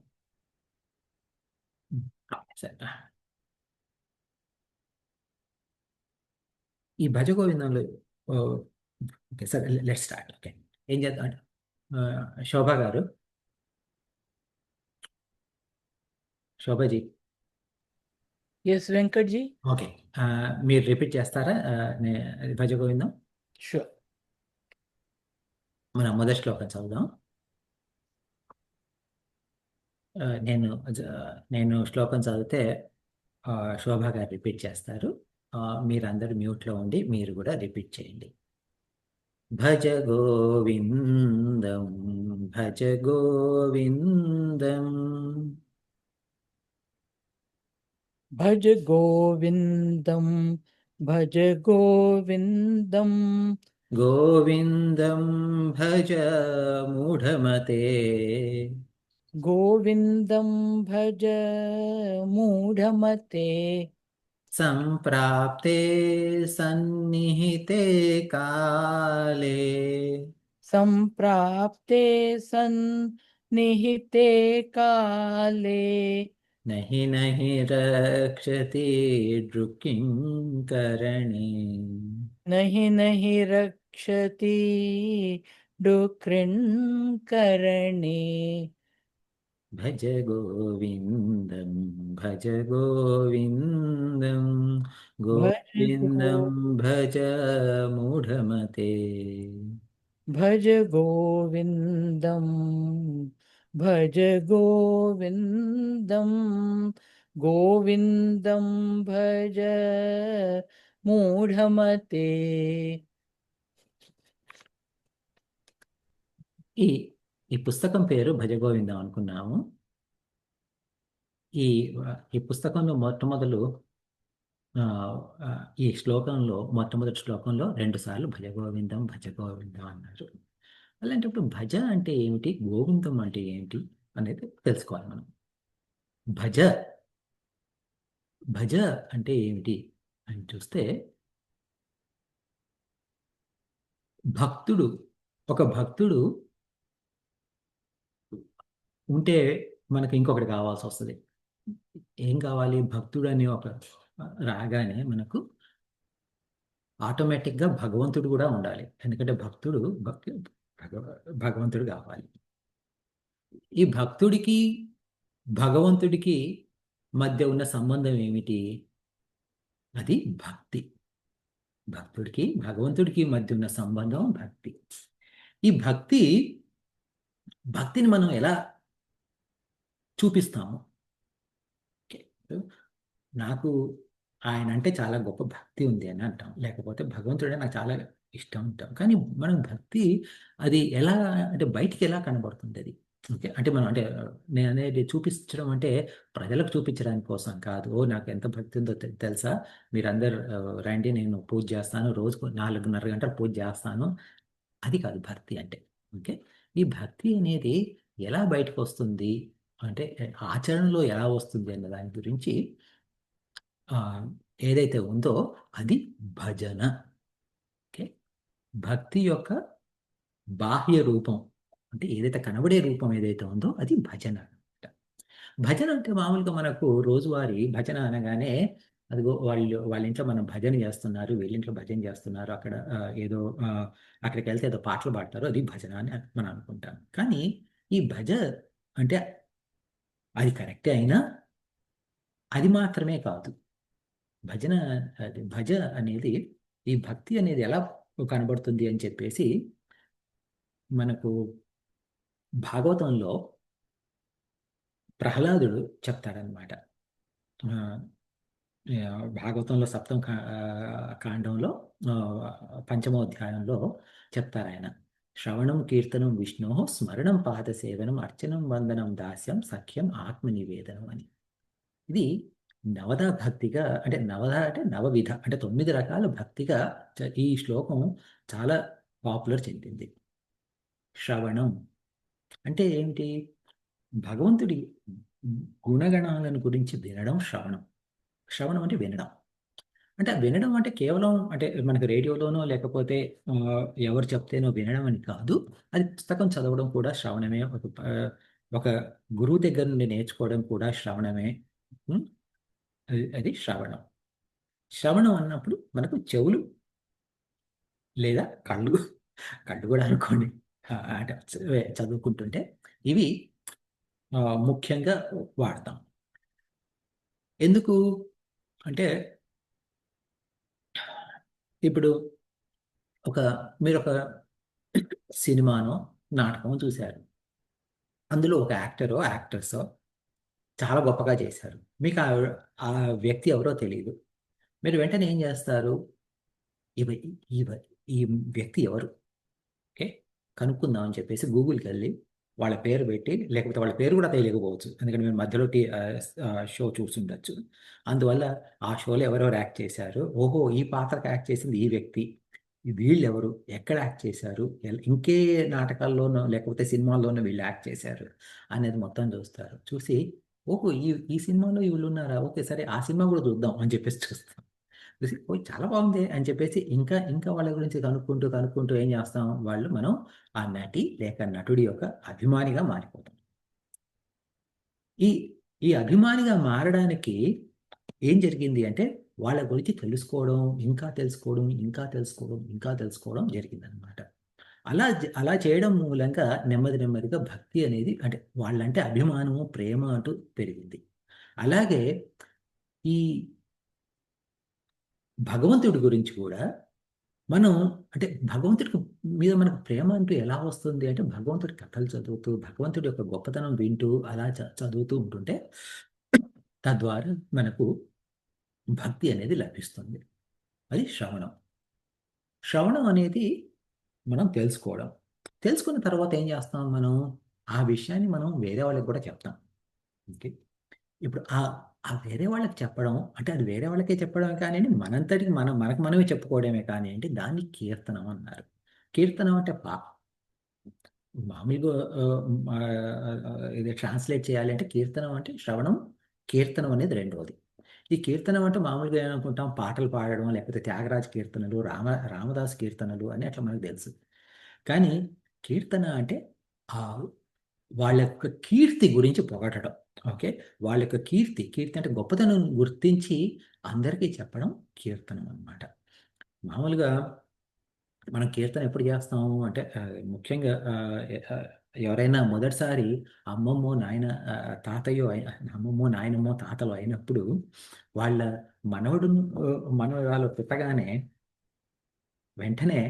హ్మ్. సరే. ఈ భజ గోవిందంలో ఓహ్! ఓకే. సరే లెట్స్ స్టార్ట్. ఓకే. ఏం చేద్దాం అంటే శోభ గారు, Shobhaji. Yes, Venkat ji. Okay. మీరు రిపీట్ చేస్తారా? భజ గోవిందం. Sure. మనం మొదటి శ్లోకం చదువుదాం. ఆహ్, నేను జ నేను శ్లోకం చదివితే శోభ గారు రిపీట్ చేస్తారు. మీరందరూ మ్యూట్‌లో ఉండి మీరు గూడా రిపీట్ చేయండి. భజ గోవిందం భజ గోవిందం Bhaj Govindam, భజ గోవిందం గోవిందం భజ మూఢమతే గోవిందం భజ మూఢమతే సంప్రాప్తే సన్నిహితే కాలే సంప్రాప్తే సన్నిహితే కాలే నహి నహి రక్షతి డ్రుకింకరణే నహి నహి రక్షతి డుకృన్కరణే భజ గోవిందం భజ గోవిందం భజ గోవిందం భజ మూఢమతే భజ గోవిందం భజ గోవిందం గోవిందం భజ మూఢమతే. ఈ ఈ పుస్తకం పేరు భజ గోవిందం అనుకున్నాము. ఈ ఈ పుస్తకంలో మొట్టమొదలు ఆ, ఆ, ఈ శ్లోకంలో మొట్టమొదటి శ్లోకంలో 2 సార్లు భజ గోవిందం అన్నారు. అలాంటప్పుడు భజ అంటే ఏమిటి, గోవిందం అంటే ఏమిటి అనేది తెలుసుకోవాలి మనం. భజ భజ అంటే ఏమిటి అని చూస్తే, భక్తుడు ఒక భక్తుడు ఉంటే మనకు ఇంకొకటి కావాల్సి వస్తుంది. ఏం కావాలి, భక్తుడు అని ఒక రాగానే మనకు ఆటోమేటిక్గా భగవంతుడు కూడా ఉండాలి. ఎందుకంటే భక్తుడు భగవంతుడు కావాలి. ఈ భక్తుడికి భగవంతుడికి మధ్య ఉన్న సంబంధం ఏమిటి, అది భక్తి. భక్తుడికి భగవంతుడికి మధ్య ఉన్న సంబంధం భక్తి. ఈ భక్తిని మనం ఎలా చూపిస్తాము? ఓకే. నాకు ఆయన అంటే చాలా గొప్ప భక్తి ఉంది అని అంటాం, లేకపోతే భగవంతుడే నాకు చాలా ఇష్టం అంటాం. కానీ మనం భక్తి అది ఎలా అంటే బయటికి ఎలా కనబడుతుంది అది? ఓకే, అంటే మనం అంటే నేను అనేది చూపించడం అంటే ప్రజలకు చూపించడానికి కోసం కాదు. ఓ నాకు ఎంత భక్తి ఉందో తెలుసా, మీరందరూ రండి నేను పూజ చేస్తాను, రోజుకు 4:30 గంటలు పూజ చేస్తాను, అది కాదు భక్తి అంటే. ఓకే, ఈ భక్తి అనేది ఎలా బయటకు వస్తుంది అంటే ఆచరణలో ఎలా వస్తుంది అన్న దాని గురించి ఆ, ఏదైతే ఉందో అది భజన. ఓకే, భక్తి యొక్క బాహ్య రూపం అంటే ఏదైతే కనబడే రూపం ఏదైతే ఉందో అది భజన అన్నమాట. భజన అంటే మామూలుగా మనకు రోజువారీ భజన అనగానే అదిగో వాళ్ళ ఇంట్లో మనం భజన చేస్తున్నారు, వీళ్ళింట్లో భజన చేస్తున్నారు, అక్కడ ఏదో అక్కడికి వెళ్తే ఏదో పాటలు పాడతారు, అది భజన అని మనం అనుకుంటాం. కానీ ఈ భజ అంటే అది కరెక్టే అయినా అది మాత్రమే కాదు. భజన భజ అనేది ఈ భక్తి అనేది ఎలా కనబడుతుంది అని చెప్పేసి మనకు భాగవతంలో ప్రహ్లాదుడు చెప్తాడనమాట. భాగవతంలో కాండంలో పంచమోధ్యాయంలో చెప్తారు ఆయన. శ్రవణం కీర్తనం విష్ణో స్మరణం పాద సేవనం అర్చనం వందనం దాస్యం సఖ్యం ఆత్మనివేదనం అని. ఇది నవదా భక్తిగా అంటే నవద అంటే నవవిధ అంటే 9 రకాల భక్తిగా ఈ శ్లోకం చాలా పాపులర్ చెందింది. శ్రవణం అంటే ఏమిటి, భగవంతుడి గుణగణాలను గురించి వినడం శ్రవణం. శ్రవణం అంటే వినడం. అంటే వినడం అంటే కేవలం అంటే మనకు రేడియోలోనో లేకపోతే ఆ, ఎవరు చెప్తేనో వినడం అని కాదు. అది పుస్తకం చదవడం కూడా శ్రవణమే. ఒక గురువు దగ్గర నుండి నేర్చుకోవడం కూడా శ్రవణమే. ఉం? అది శ్రవణం. శ్రవణం అన్నప్పుడు మనకు చెవులు లేదా కళ్ళు, కళ్ళు కూడా అనుకోండి, అంటే చదువుకుంటుంటే ఇవి ముఖ్యంగా వాడతాం. ఎందుకు అంటే ఇప్పుడు ఒక మీరు ఒక సినిమానో నాటకం చూశారు, అందులో ఒక యాక్టరో యాక్ట్రెస్సో చాలా గొప్పగా చేశారు, మీకు ఆ వ్యక్తి ఎవరో తెలియదు. మీరు వెంటనే ఏం చేస్తారు, ఇవ ఇవ ఈ వ్యక్తి ఎవరు, ఓకే కనుక్కుందాం అని చెప్పేసి గూగుల్కి వెళ్ళి వాళ్ళ పేరు పెట్టి, లేకపోతే వాళ్ళ పేరు కూడా తెలియకపోవచ్చు, ఎందుకంటే మీరు మధ్యలో షో చూసుండొచ్చు. అందువల్ల ఆ షోలో ఎవరెవరు యాక్ట్ చేశారు, ఓహో ఈ పాత్రకు యాక్ట్ చేసింది ఈ వ్యక్తి, వీళ్ళెవరు, ఎక్కడ యాక్ట్ చేశారు, ఇంకే నాటకాల్లోనో లేకపోతే సినిమాల్లోనో వీళ్ళు యాక్ట్ చేశారు అనేది మొత్తం చూస్తారు. చూసి ఓహో ఈ సినిమాలో వీళ్ళు ఉన్నారా, ఓకే సరే ఆ సినిమా కూడా చూద్దాం అని చెప్పేసి చూస్తాం. చూసి ఓ చాలా బాగుంది అని చెప్పేసి ఇంకా ఇంకా వాళ్ళ గురించి కనుక్కుంటూ కనుక్కుంటూ ఏం చేస్తాం, మనం ఆ నటి లేక నటుడి యొక్క అభిమానిగా మారిపోతాం. ఈ ఈ అభిమానిగా మారడానికి ఏం జరిగింది అంటే, వాళ్ళ గురించి తెలుసుకోవడం, ఇంకా తెలుసుకోవడం, ఇంకా తెలుసుకోవడం, ఇంకా తెలుసుకోవడం జరిగిందనమాట. అలా చేయడం మూలంగా నెమ్మది నెమ్మదిగా భక్తి అనేది, అంటే వాళ్ళంటే అభిమానము, ప్రేమ అంటూ పెరిగింది. అలాగే ఈ భగవంతుడి గురించి కూడా మనం, అంటే భగవంతుడి మీద మనకు ప్రేమ అంటూ ఎలా వస్తుంది అంటే, భగవంతుడి కథలు చదువుతూ, భగవంతుడి యొక్క గొప్పతనం వింటూ అలా చదువుతూ ఉంటుంటే తద్వారా మనకు భక్తి అనేది లభిస్తుంది. అది శ్రవణం. శ్రవణం అనేది మనం తెలుసుకోవడం. తెలుసుకున్న తర్వాత ఏం చేస్తాం మనం? ఆ విషయాన్ని మనం వేరే వాళ్ళకి కూడా చెప్తాం. ఓకే. ఇప్పుడు ఆ వేరే వాళ్ళకి చెప్పడం అంటే, అది వేరే వాళ్ళకే చెప్పడమే కానియండి, మనంతటికి మనకు మనమే చెప్పుకోవడమే కానియండి, దాన్ని కీర్తనం అన్నారు. కీర్తనం అంటే మామూలుగా ఇది ట్రాన్స్లేట్ చేయాలి అంటే, కీర్తనం అంటే శ్రవణం, కీర్తనం అనేది రెండవది. ఈ కీర్తనం అంటే మామూలుగా ఏమనుకుంటాం, పాటలు పాడడం, లేకపోతే త్యాగరాజ కీర్తనలు, రామదాస్ కీర్తనలు అని అట్లా మనకు తెలుసు. కానీ కీర్తన అంటే ఆహ్, వాళ్ళ యొక్క కీర్తి గురించి పొగడడం. ఓకే. వాళ్ళ యొక్క కీర్తి అంటే గొప్పతనం గుర్తించి అందరికీ చెప్పడం కీర్తనం అన్నమాట. మామూలుగా మనం కీర్తన ఎప్పుడు చేస్తాము అంటే, ముఖ్యంగా ఎవరైనా మొదటిసారి అమ్మమ్మో, తాతయ్యో అమ్మమ్మో, నాయనమ్మో, తాతలో అయినప్పుడు వాళ్ళ మనవడును మనవరాలు పుట్టగానే వెంటనే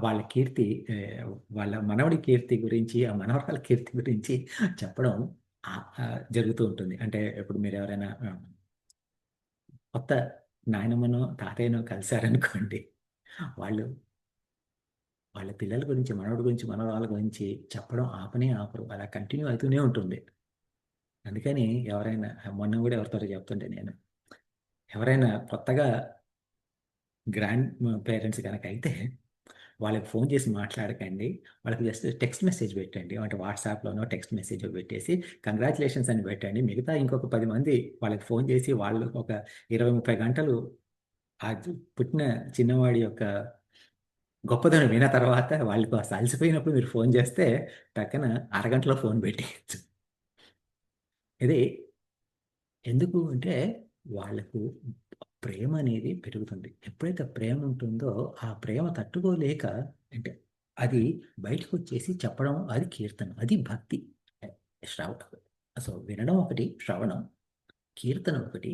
వాళ్ళ కీర్తి, వాళ్ళ మనవడి కీర్తి గురించి, ఆ మనవరాల కీర్తి గురించి చెప్పడం జరుగుతూ ఉంటుంది. అంటే ఇప్పుడు మీరు ఎవరైనా కొత్త నాయనమ్మనో, తాతయ్యనో కలిసారనుకోండి, వాళ్ళు వాళ్ళ పిల్లల గురించి, మనవడి గురించి, మనవరాళ్ళ గురించి చెప్పడం ఆపనే ఆపరు. అలా కంటిన్యూ అవుతూనే ఉంటుంది. అందుకని ఎవరైనా, మొన్న కూడా ఎవరితోటో చెప్తుంటే నేను, ఎవరైనా కొత్తగా గ్రాండ్ పేరెంట్స్ గనక అయితే వాళ్ళకి ఫోన్ చేసి మాట్లాడకండి. వాళ్ళకి జస్ట్ టెక్స్ట్ మెసేజ్ పెట్టండి. అంటే వాట్సాప్‌లోనో టెక్స్ట్ మెసేజో పెట్టేసి కంగ్రాచ్యులేషన్స్ అని పెట్టండి. మిగతా ఇంకొక 10 మంది వాళ్ళకి ఫోన్ చేసి, వాళ్ళు ఒక 20, 30 గంటలు ఆ పుట్టిన చిన్నవాడి యొక్క గొప్పదనం విన్న తర్వాత, వాళ్ళు కాస్త అలసిపోయినప్పుడు మీరు ఫోన్ చేస్తే టక్కన అరగంటలో ఫోన్ పెట్టేయొచ్చు. ఇది ఎందుకు అంటే, వాళ్ళకు ప్రేమ అనేది పెరుగుతుంది. ఎప్పుడైతే ప్రేమ ఉంటుందో, ఆ ప్రేమ తట్టుకోలేక, అంటే అది బయటకొచ్చేసి చెప్పడం, అది కీర్తన. అది భక్తి. శ్రవ సో, వినడం ఒకటి శ్రవణం, కీర్తన ఒకటి,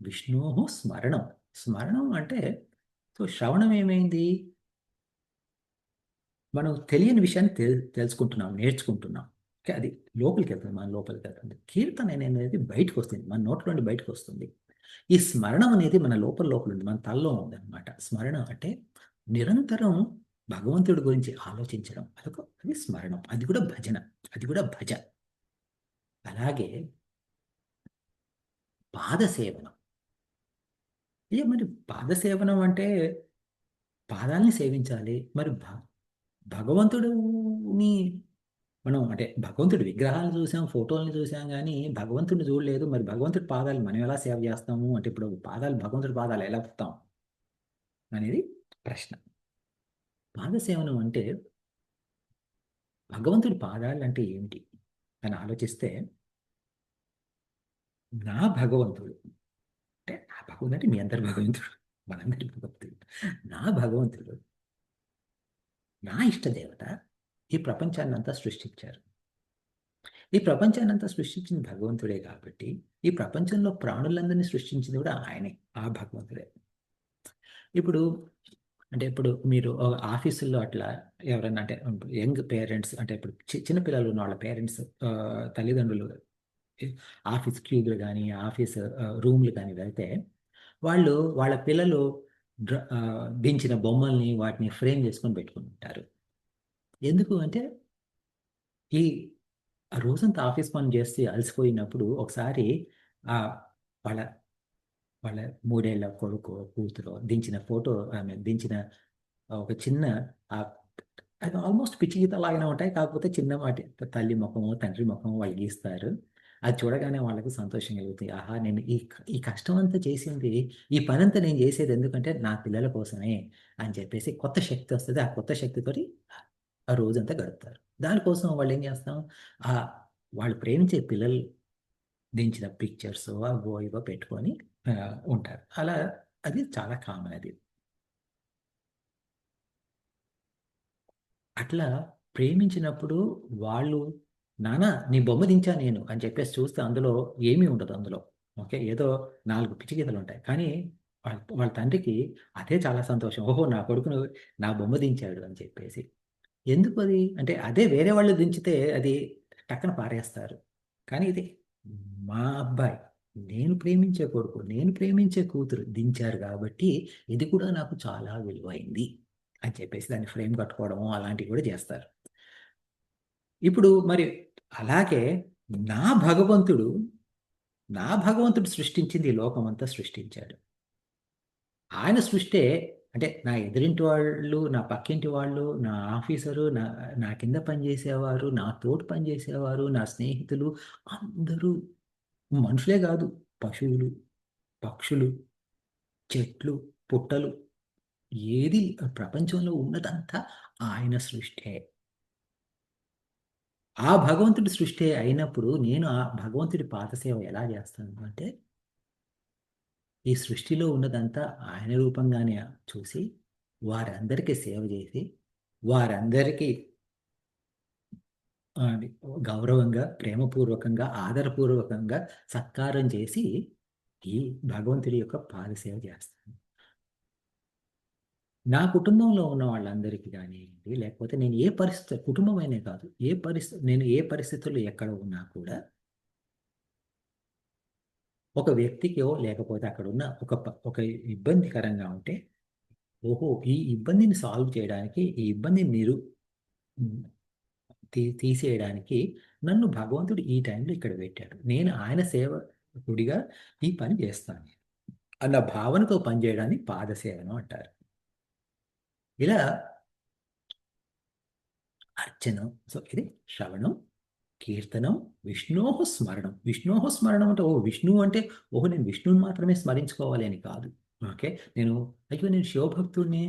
విష్ణోః స్మరణం. స్మరణం అంటే, సో శ్రవణం ఏమైంది? మనం తెలియని విషయాన్ని తెలుసుకుంటున్నాం, నేర్చుకుంటున్నాం. ఓకే. అది లోపలికెళ్తుంది. మన లోపలికెళ్తుంది. కీర్తన అనేది బయటకొస్తుంది. మన నోట్లో నుండి బయటకొస్తుంది. ఈ స్మరణం అనేది మన లోపలుంది. మన తలలో ఉందన్నమాట. స్మరణ అంటే నిరంతరం భగవంతుడి గురించి ఆలోచించడం. అది స్మరణం. అది కూడా భజన. అది కూడా భజ. అలాగే పాదసేవనం. మరి పాదసేవనం అంటే పాదాల్ని సేవించాలి. మరి భగవంతుడుని మనం, అంటే భగవంతుడి విగ్రహాలను చూసాం, ఫోటోలను చూసాం గానీ, భగవంతుడిని చూడలేదు. మరి భగవంతుడి పాదాలు మనం ఎలా సేవ చేస్తాము? అంటే ఇప్పుడు భగవంతుడి పాదాలు ఎలా పొత్తాం అనేది ప్రశ్న. పాదసేవనం అంటే, భగవంతుడి పాదాలంటే ఏమిటి అని ఆలోచిస్తే, నా భగవంతుడు అంటే, నా భగవంతుడు అంటే మీ అందరి భగవంతుడు. మనందరి భగవంతుడు. నా భగవంతుడు, నా ఇష్ట దేవత ఈ ప్రపంచాన్నంతా సృష్టించారు. ఈ ప్రపంచాన్నంతా సృష్టించింది భగవంతుడే కాబట్టి, ఈ ప్రపంచంలో ప్రాణులందరినీ సృష్టించింది కూడా ఆయనే. ఆ భగవంతుడే. ఇప్పుడు అంటే, ఇప్పుడు మీరు ఆఫీసుల్లో అట్లా ఎవరైనా, అంటే యంగ్ పేరెంట్స్, అంటే ఇప్పుడు చిన్న పిల్లలు ఉన్న వాళ్ళ పేరెంట్స్, తల్లిదండ్రులు ఆఫీస్ క్యూబ్‌లు గాని, ఆఫీస్ రూమ్‌లు గాని వెళ్తే, వాళ్ళు వాళ్ళ పిల్లలు దించిన బొమ్మల్ని, వాటిని ఫ్రేమ్ చేసుకొని పెట్టుకుంటారు. ఎందుకు అంటే, ఈ ఆ రోజంతా ఆఫీస్ పని చేసి అలసిపోయినప్పుడు ఒకసారి ఆ వాళ్ళ వాళ్ళ 3 ఏళ్ల కొడుకు కూతురు దించిన ఫోటో, ఆమె దించిన ఒక చిన్న ఆ అది ఆల్మోస్ట్ పిచ్చి గీత లాగానే ఉంటాయి. కాకపోతే చిన్న వాటి తల్లి ముఖము, తండ్రి ముఖము వాళ్ళు గీస్తారు. అది చూడగానే వాళ్ళకి సంతోషం కలుగుతుంది. ఆహా! నేను ఈ కష్టం అంతా చేసింది, ఈ పనంతా నేను చేసేది ఎందుకంటే నా పిల్లల కోసమే అని చెప్పేసి కొత్త శక్తి వస్తది. ఆ కొత్త శక్తితోటి ఆ రోజంతా గడుపుతారు. దానికోసం వాళ్ళేం చేస్తాం, ఆహ్, వాళ్ళు ప్రేమించే పిల్లలు దించిన పిక్చర్స్ అవో ఇవో పెట్టుకొని ఉంటారు. అలా అది చాలా కామన్ అది. అట్లా ప్రేమించినప్పుడు వాళ్ళు, "నాన్న నీ బొమ్మ దించా నేను" అని చెప్పేసి చూస్తే అందులో ఏమీ ఉండదు అందులో. ఓకే. ఏదో 4 పిచ్చి గీతలుంటాయి. కానీ వాళ్ళ వాళ్ళ తండ్రికి అదే చాలా సంతోషం. ఓహో! నా కొడుకును నా బొమ్మ దించాడు అని చెప్పేసి. ఎందుకది? అంటే అదే వేరే వాళ్ళు దించితే అది టక్కన పారేస్తారు. కానీ ఇది మా అబ్బాయి, నేను ప్రేమించే కొడుకు, నేను ప్రేమించే కూతురు దించారు గాబట్టి, ఇది కూడా నాకు చాలా విలువైంది అని చెప్పేసి దాన్ని ఫ్రేమ్ కట్టుకోవడము అలాంటివి కూడా జేస్తారు. ఇప్పుడు మరి అలాగే నా భగవంతుడు, నా భగవంతుడు సృష్టించింది ఈ లోకమంతా సృష్టించాడు. ఆయన సృష్టే, అంటే నా ఎదురింటి వాళ్ళు, నా పక్కింటి వాళ్ళు, నా ఆఫీసరు, నా కింద పనిచేసేవారు, నా తోటి పనిచేసేవారు, నా స్నేహితులు అందరూ మనుషులే గాదు. పశువులు, పక్షులు, చెట్లు, పుట్టలు, ఏది ప్రపంచంలో ఉన్నదంతా ఆయన సృష్టే. ఆ భగవంతుడి సృష్టి అయినప్పుడు నేను ఆ భగవంతుడి పాదసేవ ఎలా జేస్తాను అంటే, ఈ సృష్టిలో ఉన్నదంతా ఆయన రూపంగానే చూసి, వారందరికీ సేవ జేసి, వారందరికీ అది గౌరవంగా, ప్రేమపూర్వకంగా, ఆదరపూర్వకంగా సత్కారం చేసి, ఈ భగవంతుడి యొక్క పాదసేవ జేస్తాను. నా కుటుంబంలో ఉన్న వాళ్ళందరికీ గానియండి, లేకపోతే నేను ఏ పరిస్థితి, కుటుంబమనే కాదు, నేను ఏ పరిస్థితుల్లో ఎక్కడ ఉన్నా కూడా, ఒక వ్యక్తికో లేకపోతే అక్కడున్న ఒక ఇబ్బందికరంగా ఉంటే, ఓహో! ఈ ఇబ్బందిని సాల్వ్ చేయడానికి, ఈ ఇబ్బందిని హ్మ్. తీసేయడానికి నన్ను భగవంతుడు ఈ టైంలో ఇక్కడ పెట్టాడు. నేను ఆయన సేవకుడిగా ఈ పని చేస్తాను అన్న భావనతో పనిచేయడాన్ని పాదసేవనం అంటారు. ఇలా అర్చనం. సో, ఇది శ్రవణం, కీర్తనం, విష్ణోః స్మరణం. విష్ణోః స్మరణం అంటే, ఓహ్! విష్ణువు అంటే, ఓహో! నేను విష్ణువుని మాత్రమే స్మరించుకోవాలి అని కాదు. ఓకే. నేను అయ్యో! నేను శివభక్తుడిని,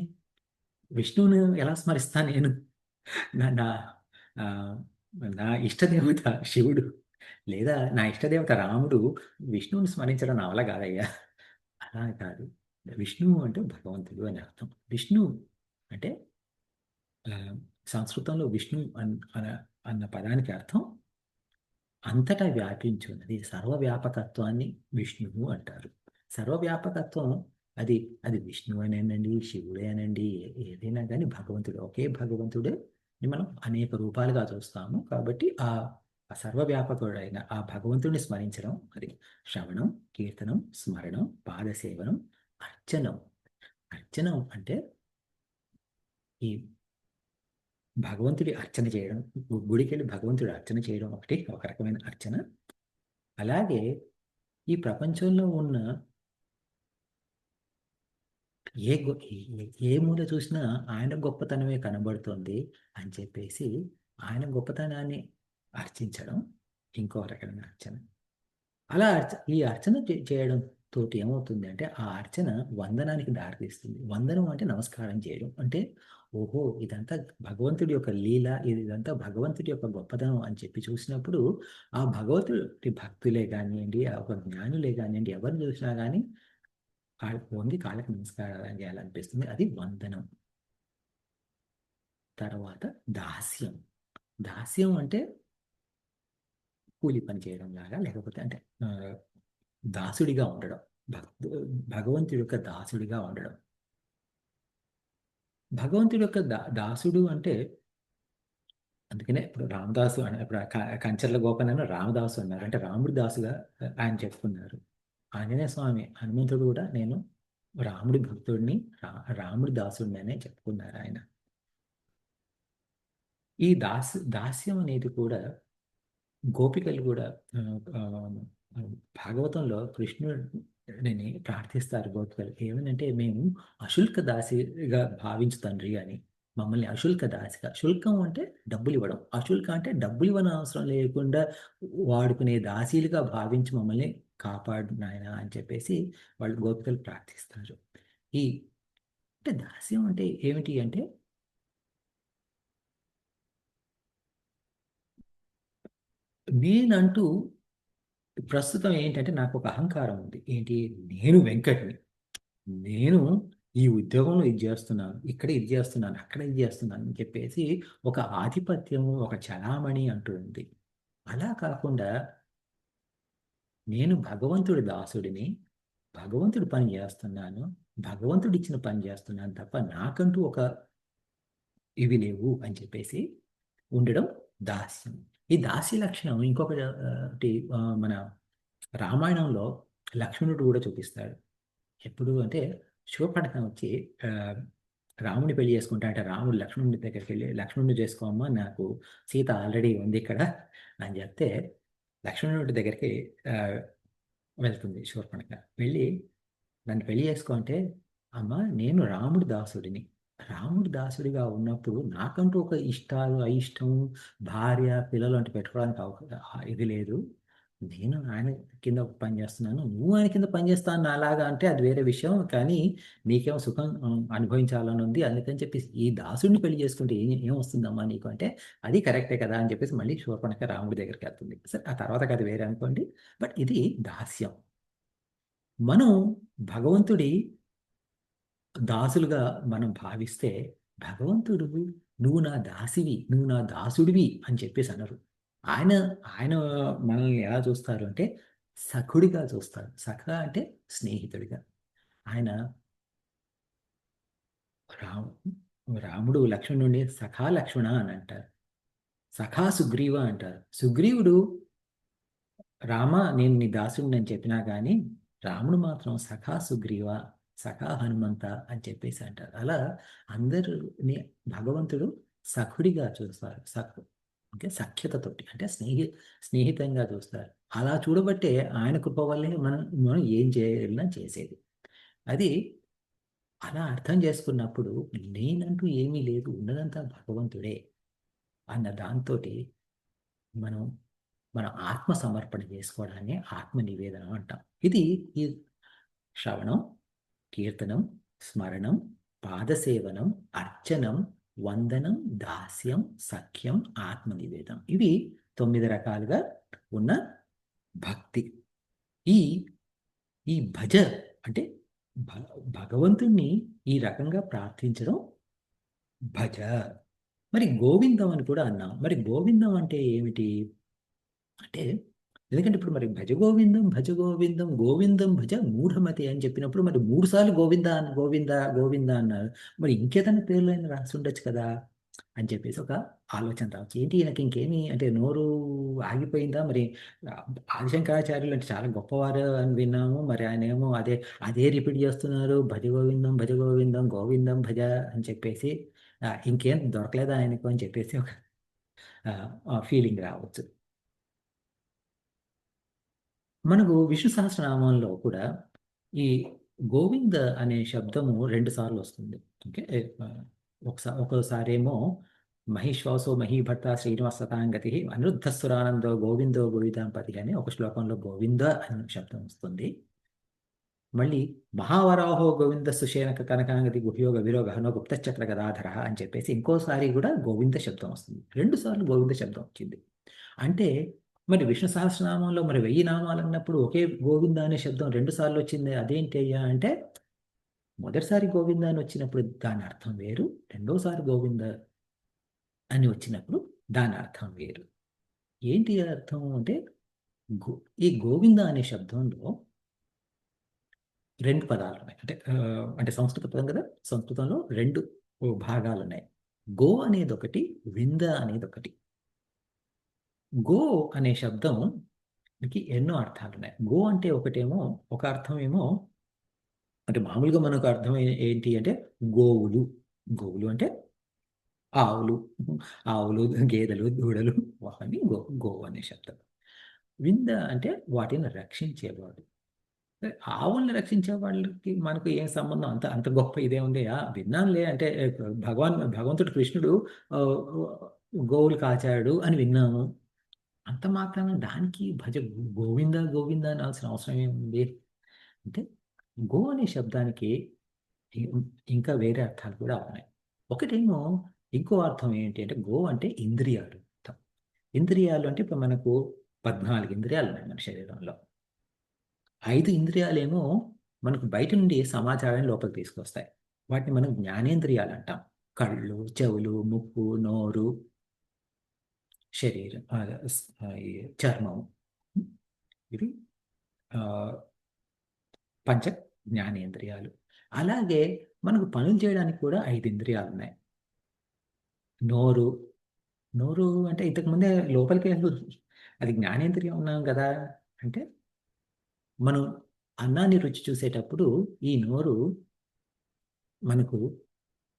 విష్ణువుని ఎలా స్మరిస్తా నేను? నా నా ఆహ్, నా ఇష్టదేవత శివుడు, లేదా నా ఇష్టదేవత రాముడు, విష్ణువుని స్మరించడం నా వల్ల కాదయ్యా! అలా కాదు. విష్ణువు అంటే భగవంతుడు అని అర్థం. విష్ణువు అంటే ఆహ్, సంస్కృతంలో విష్ణు అన్న పదానికి అర్థం అంతటా వ్యాపించి ఉన్నది. సర్వవ్యాపకత్వాన్ని విష్ణువు అంటారు. సర్వవ్యాపకత్వం అది, అది విష్ణువేనండి, శివుడేనండి, ఏదైనా గాని భగవంతుడు. ఒకే భగవంతుడిని మనం అనేక రూపాలుగా చూస్తాము. కాబట్టి ఆ సర్వవ్యాపకుడైన ఆ భగవంతుడిని స్మరించడం అది శ్రవణం, కీర్తనం, స్మరణం, పాదసేవనం, అర్చనం. అర్చనం అంటే ఈ భగవంతుడి అర్చన చేయడం. గుడికెళ్ళి భగవంతుడి అర్చన చేయడం ఒకటి, ఒక రకమైన అర్చన. అలాగే ఈ ప్రపంచంలో ఉన్న ఏ గొ ఏ మూల చూసినా ఆయన గొప్పతనమే కనబడుతోంది అని చెప్పేసి, ఆయన గొప్పతనాన్ని అర్చించడం ఇంకో రకమైన అర్చన. అలా ఈ అర్చన చేయడం తోటి ఏమవుతుంది అంటే, ఆ అర్చన వందనానికి దారితీస్తుంది. వందనం అంటే నమస్కారం చేయడం. అంటే, ఓహో! ఇదంతా భగవంతుడి యొక్క లీల, ఇదంతా భగవంతుడి యొక్క గొప్పతనం అని చెప్పి చూసినప్పుడు, ఆ భగవంతుడి భక్తులే గానియండి, ఆ ఒక జ్ఞానులే గానియండి, ఎవరిని చూసినా గాని వంగి కాళ్ళకి నమస్కారాలు చేయాలనిపిస్తుంది. అది వందనం. తర్వాత దాస్యం. దాస్యం అంటే కూలి పని చేయడం లాగా, లేకపోతే అంటే దాసుడిగా ఉండడం. భక్తు భగవంతుడి యొక్క దాసుడిగా ఉండడం. భగవంతుడి యొక్క దాసుడు అంటే, అందుకనే ఇప్పుడు రామదాసు అని, ఇప్పుడు కంచర్ల గోపన్నను రామదాసు అన్నారు. అంటే రాముడి దాసుగా ఆయన చెప్పుకున్నారు. ఆంజనేయ స్వామి, హనుమంతుడు కూడా నేను రాముడి భక్తుడిని, రాముడి దాసుడిని అనే చెప్పుకున్నారు ఆయన. ఈ దాస్యం అనేది కూడా గోపికలు కూడా ఆ, ఆ, భాగవతంలో కృష్ణుడిని ప్రార్థిస్తారు గోపికలు ఏమనంటే మేము అశుల్క దాసిగా భావించు తండ్రి అని మమ్మల్ని అశుల్క దాసిగా శుల్కం అంటే డబ్బులు ఇవ్వడం అశుల్క అంటే డబ్బులు ఇవ్వని అవసరం లేకుండా వాడుకునే దాసీలుగా భావించి మమ్మల్ని కాపాడు నాయన అని చెప్పేసి వాళ్ళు గోపికలు ప్రార్థిస్తారు ఈ అంటే దాస్యం అంటే ఏమిటి అంటే నేనంటూ ప్రస్తుతం ఏంటంటే నాకు ఒక అహంకారం ఉంది ఏంటి నేను వెంకట్ని నేను ఈ ఉద్యోగంలో ఇది చేస్తున్నాను ఇక్కడ ఇది చేస్తున్నాను అక్కడ ఇది చేస్తున్నాను అని చెప్పేసి ఒక ఆధిపత్యం ఒక చలామణి అంటూ ఉంది అలా కాకుండా నేను భగవంతుడి దాసుడిని భగవంతుడి పని చేస్తున్నాను భగవంతుడు ఇచ్చిన పని చేస్తున్నాను తప్ప నాకంటూ ఒక ఇవి లేవు అని చెప్పేసి ఉండడం దాస్యం ఈ దాస్య లక్షణం ఇంకొకటి మన రామాయణంలో లక్ష్మణుడు కూడా చూపిస్తాడు ఎప్పుడు అంటే శూర్పణఖ వచ్చి ఆ, రాముని పెళ్లి చేసుకుంటా అంటే రాముడు లక్ష్మణుడి దగ్గరికి వెళ్ళి లక్ష్మణుడు చేసుకోమ్మా నాకు సీత ఆల్రెడీ ఉంది ఇక్కడ అని చెప్తే లక్ష్మణుడి దగ్గరికి ఆ, వెళ్తుంది శూర్పణఖ వెళ్ళి నన్ను పెళ్లి చేసుకో అంటే అమ్మ నేను రాముడి దాసుడిని రాముడి దాసుడిగా ఉన్నప్పుడు నాకంటూ ఒక ఇష్టాలు అయిష్టం భార్య పిల్లలు అంటే పెట్టుకోవడానికి ఇది లేదు నేను ఆయన కింద పని చేస్తున్నాను నువ్వు ఆయన కింద పని చేస్తాను అలాగా అంటే అది వేరే విషయం కానీ నీకేమో సుఖం అనుభవించాలని ఉంది అందుకని చెప్పి ఈ దాసుడిని పెళ్లి చేసుకుంటే ఏం వస్తుందమ్మా నీకు అంటే అది కరెక్టే కదా అని చెప్పేసి మళ్ళీ శూర్పణఖ రాముడి దగ్గరికి వెళ్తుంది సరే ఆ తర్వాత అది వేరే అనుకోండి బట్ ఇది దాస్యం మనం భగవంతుడి దాసులుగా మనం భావిస్తే భగవంతుడు నువ్వు నా దాసివి నువ్వు నా దాసుడివి అని చెప్పేసి అనరు ఆయన ఆయన మనల్ని ఎలా చూస్తారు అంటే సఖుడిగా చూస్తారు సఖ అంటే స్నేహితుడిగా ఆయన రాము రాముడు లక్ష్మణుడిని సఖా లక్ష్మణ అని అంటారు సఖా సుగ్రీవ అంటారు సుగ్రీవుడు రామ నేను నీ దాసుడిని అని చెప్పినా కానీ రాముడు మాత్రం సఖా సుగ్రీవ సఖా హనుమంత అని చెప్పేసి అంటారు అలా అందరిని భగవంతుడు సఖుడిగా చూస్తారు సఖు అంటే సఖ్యతతోటి అంటే స్నేహితంగా చూస్తారు అలా చూడబట్టే ఆయన కృప వల్లే మనం ఏం చేయాలన్నా చేసేది అది అలా అర్థం చేసుకున్నప్పుడు నేనంటూ ఏమీ లేదు ఉన్నదంతా భగవంతుడే అన్న దాంతోటి మనం మన ఆత్మ సమర్పణ చేసుకోవడాన్ని ఆత్మ నివేదనం అంటాం ఇది ఈ శ్రవణం కీర్తనం స్మరణం పాదసేవనం అర్చనం వందనం దాస్యం సఖ్యం ఆత్మ నివేదనం ఇవి 9 రకాలుగా ఉన్న భక్తి ఈ ఈ భజ అంటే భగవంతుణ్ణి ఈ రకంగా ప్రార్థించడం భజ మరి గోవిందం అని కూడా అన్నాం మరి గోవిందం అంటే ఏమిటి అంటే ఎందుకంటే ఇప్పుడు మరి భజ గోవిందం భజ గోవిందం గోవిందం భజ మూఢమతి అని చెప్పినప్పుడు మరి 3 సార్లు గోవింద గోవింద గోవింద అన్నారు మరి ఇంకేదైనా పేర్లు అయినా రాసి ఉండొచ్చు కదా అని చెప్పేసి ఒక ఆలోచన రావచ్చు ఏంటి ఈయనకి ఇంకేమి అంటే నోరు ఆగిపోయిందా మరి ఆ, ఆదిశంకరాచార్యులు అంటే చాలా గొప్పవారు అని విన్నాము మరి ఆయన ఏమో అదే రిపీట్ చేస్తున్నారు భజ గోవిందం గోవిందం భజ అని చెప్పేసి ఇంకేం దొరకలేదా ఆయనకు అని చెప్పేసి ఒక ఫీలింగ్ రావచ్చు మనకు విష్ణు సహస్రనామంలో కూడా ఈ గోవింద అనే శబ్దము 2 సార్లు వస్తుంది ఓకే ఒకసారి ఏమో మహిశ్వాసో మహీభర్త శ్రీనివాస సతాంగతి అనిరుద్ధస్వరానందో గోవిందో గోవిదాంపతి అని ఒక శ్లోకంలో గోవింద అనే శబ్దం వస్తుంది మళ్ళీ మహావరాహో గోవింద సుషేనక కనకాంగతి గుహ్యోగ విరోగ హనో గుప్తచక్ర గదాధర అని చెప్పేసి ఇంకోసారి కూడా గోవింద శబ్దం వస్తుంది 2 సార్లు గోవింద శబ్దం వచ్చింది అంటే మరి విష్ణు సహస్రనామంలో మరి 1000 నామాలు అన్నప్పుడు ఒకే గోవింద అనే శబ్దం 2 సార్లు వచ్చింది అదేంటి అయ్యా అంటే మొదటిసారి గోవింద అని వచ్చినప్పుడు దాని అర్థం వేరు రెండోసారి గోవింద అని వచ్చినప్పుడు దాని అర్థం వేరు ఏంటి అర్థం అంటే ఈ గోవింద అనే శబ్దంలో 2 పదాలు ఉన్నాయి అంటే సంస్కృత పదం కదా సంస్కృతంలో 2 భాగాలు ఉన్నాయి గో అనేది ఒకటి వింద అనేది ఒకటి గో అనే శబ్దంకి ఎన్నో అర్థాలు ఉన్నాయి గో అంటే ఒకటేమో ఒక అర్థం ఏమో అంటే మామూలుగా మనకు అర్థం ఏంటి అంటే గోవులు గోవులు అంటే ఆవులు, ఆవులు, గేదెలు, దూడలు అని గో అనే శబ్దం. వింద అంటే వాటిని రక్షించేవాడు. ఆవుల్ని రక్షించే వాళ్ళకి మనకు ఏం సంబంధం? అంత అంత గొప్ప ఇదే ఉంది. విన్నానులే అంటే భగవంతుడు కృష్ణుడు ఆహ్, గోవులు కాచాడు అని విన్నాము. అంత మాత్రాన దానికి గోవింద గోవింద అనాల్సిన అవసరం ఏముంది? అంటే గో అనే శబ్దానికి ఇంకా వేరే అర్థాలు కూడా ఉన్నాయి. ఒకటేమో ఇంకో అర్థం ఏంటి అంటే గో అంటే ఇంద్రియాలు అర్థం. ఇంద్రియాలు అంటే ఇప్పుడు మనకు 14 ఇంద్రియాలు ఉన్నాయి మన శరీరంలో. 5 ఇంద్రియాలేమో మనకు బయట నుండి సమాచారాన్ని లోపలికి తీసుకొస్తాయి. వాటిని మనం జ్ఞానేంద్రియాలు అంటాం. కళ్ళు, చెవులు, ముక్కు, నోరు, శరీరం, ఈ చర్మం. ఇవి ఆహ్, పంచ జ్ఞానేంద్రియాలు. అలాగే మనకు పనులు చేయడానికి కూడా 5 ఇంద్రియాలున్నాయి. నోరు, నోరు అంటే ఇంతకుముందే లోపలికి అది జ్ఞానేంద్రియం అన్నాం గదా! అంటే మనం అన్నాన్ని రుచి చూసేటప్పుడు ఈ నోరు మనకు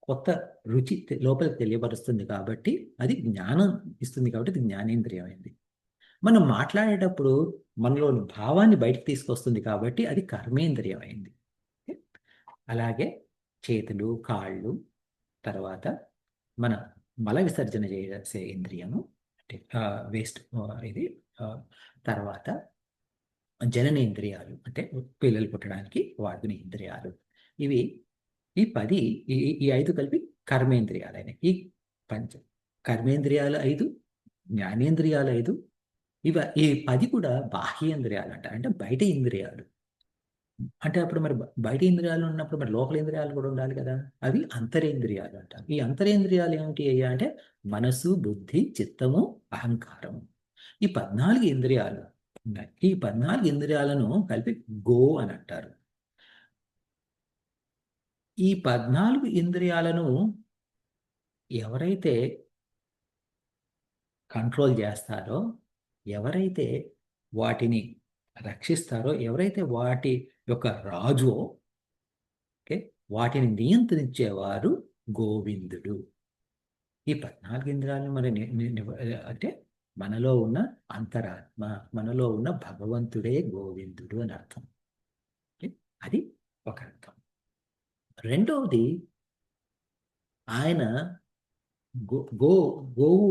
కొత్త రుచి లోపలికి తెలియపరుస్తుంది కాబట్టి అది జ్ఞానం ఇస్తుంది కాబట్టి అది జ్ఞానేంద్రియం అయింది. మనం మాట్లాడేటప్పుడు మనలోని భావాన్ని బయటికి తీసుకొస్తుంది కాబట్టి అది కర్మేంద్రియం అయింది. అలాగే చేతులు, కాళ్ళు, తర్వాత మన మల విసర్జన చేసే ఇంద్రియము అంటే వేస్ట్ ఇది తర్వాత జననేంద్రియాలు అంటే పిల్లలు పుట్టడానికి వాడుకునే ఇంద్రియాలు. ఇవి ఈ 10 ఈ 5 కలిపి కర్మేంద్రియాలైనయి. ఈ పంచ కర్మేంద్రియాలు 5, జ్ఞానేంద్రియాలు 5. ఈ 10 కూడా బాహ్యేంద్రియాలంట. అంటే బయట ఇంద్రియాలు. అంటే అప్పుడు మరి బయట ఇంద్రియాలు ఉన్నప్పుడు మరి లోపల ఇంద్రియాలు కూడా ఉండాలి కదా! అవి అంతరేంద్రియాలు అంటారు. ఈ అంతరేంద్రియాలు ఏమిటి అయ్యా అంటే మనసు, బుద్ధి, చిత్తము, అహంకారము. ఈ 14 ఇంద్రియాలు ఉన్నాయి. ఈ 14 ఇంద్రియాలను కలిపి గో అని అంటారు. ఈ 14 ఇంద్రియాలను ఎవరైతే కంట్రోల్ చేస్తారో, ఎవరైతే వాటిని రక్షిస్తారో, ఎవరైతే వాటి యొక్క రాజో, ఓకే, వాటిని నియంత్రించేవారు గోవిందుడు. ఈ 14 ఇంద్రియాలను మరి అంటే మనలో ఉన్న అంతరాత్మ, మనలో ఉన్న భగవంతుడే గోవిందుడు అని అర్థం. ఓకే? అది ఒక అర్థం. రెండవది ఆయన గో గో గోవు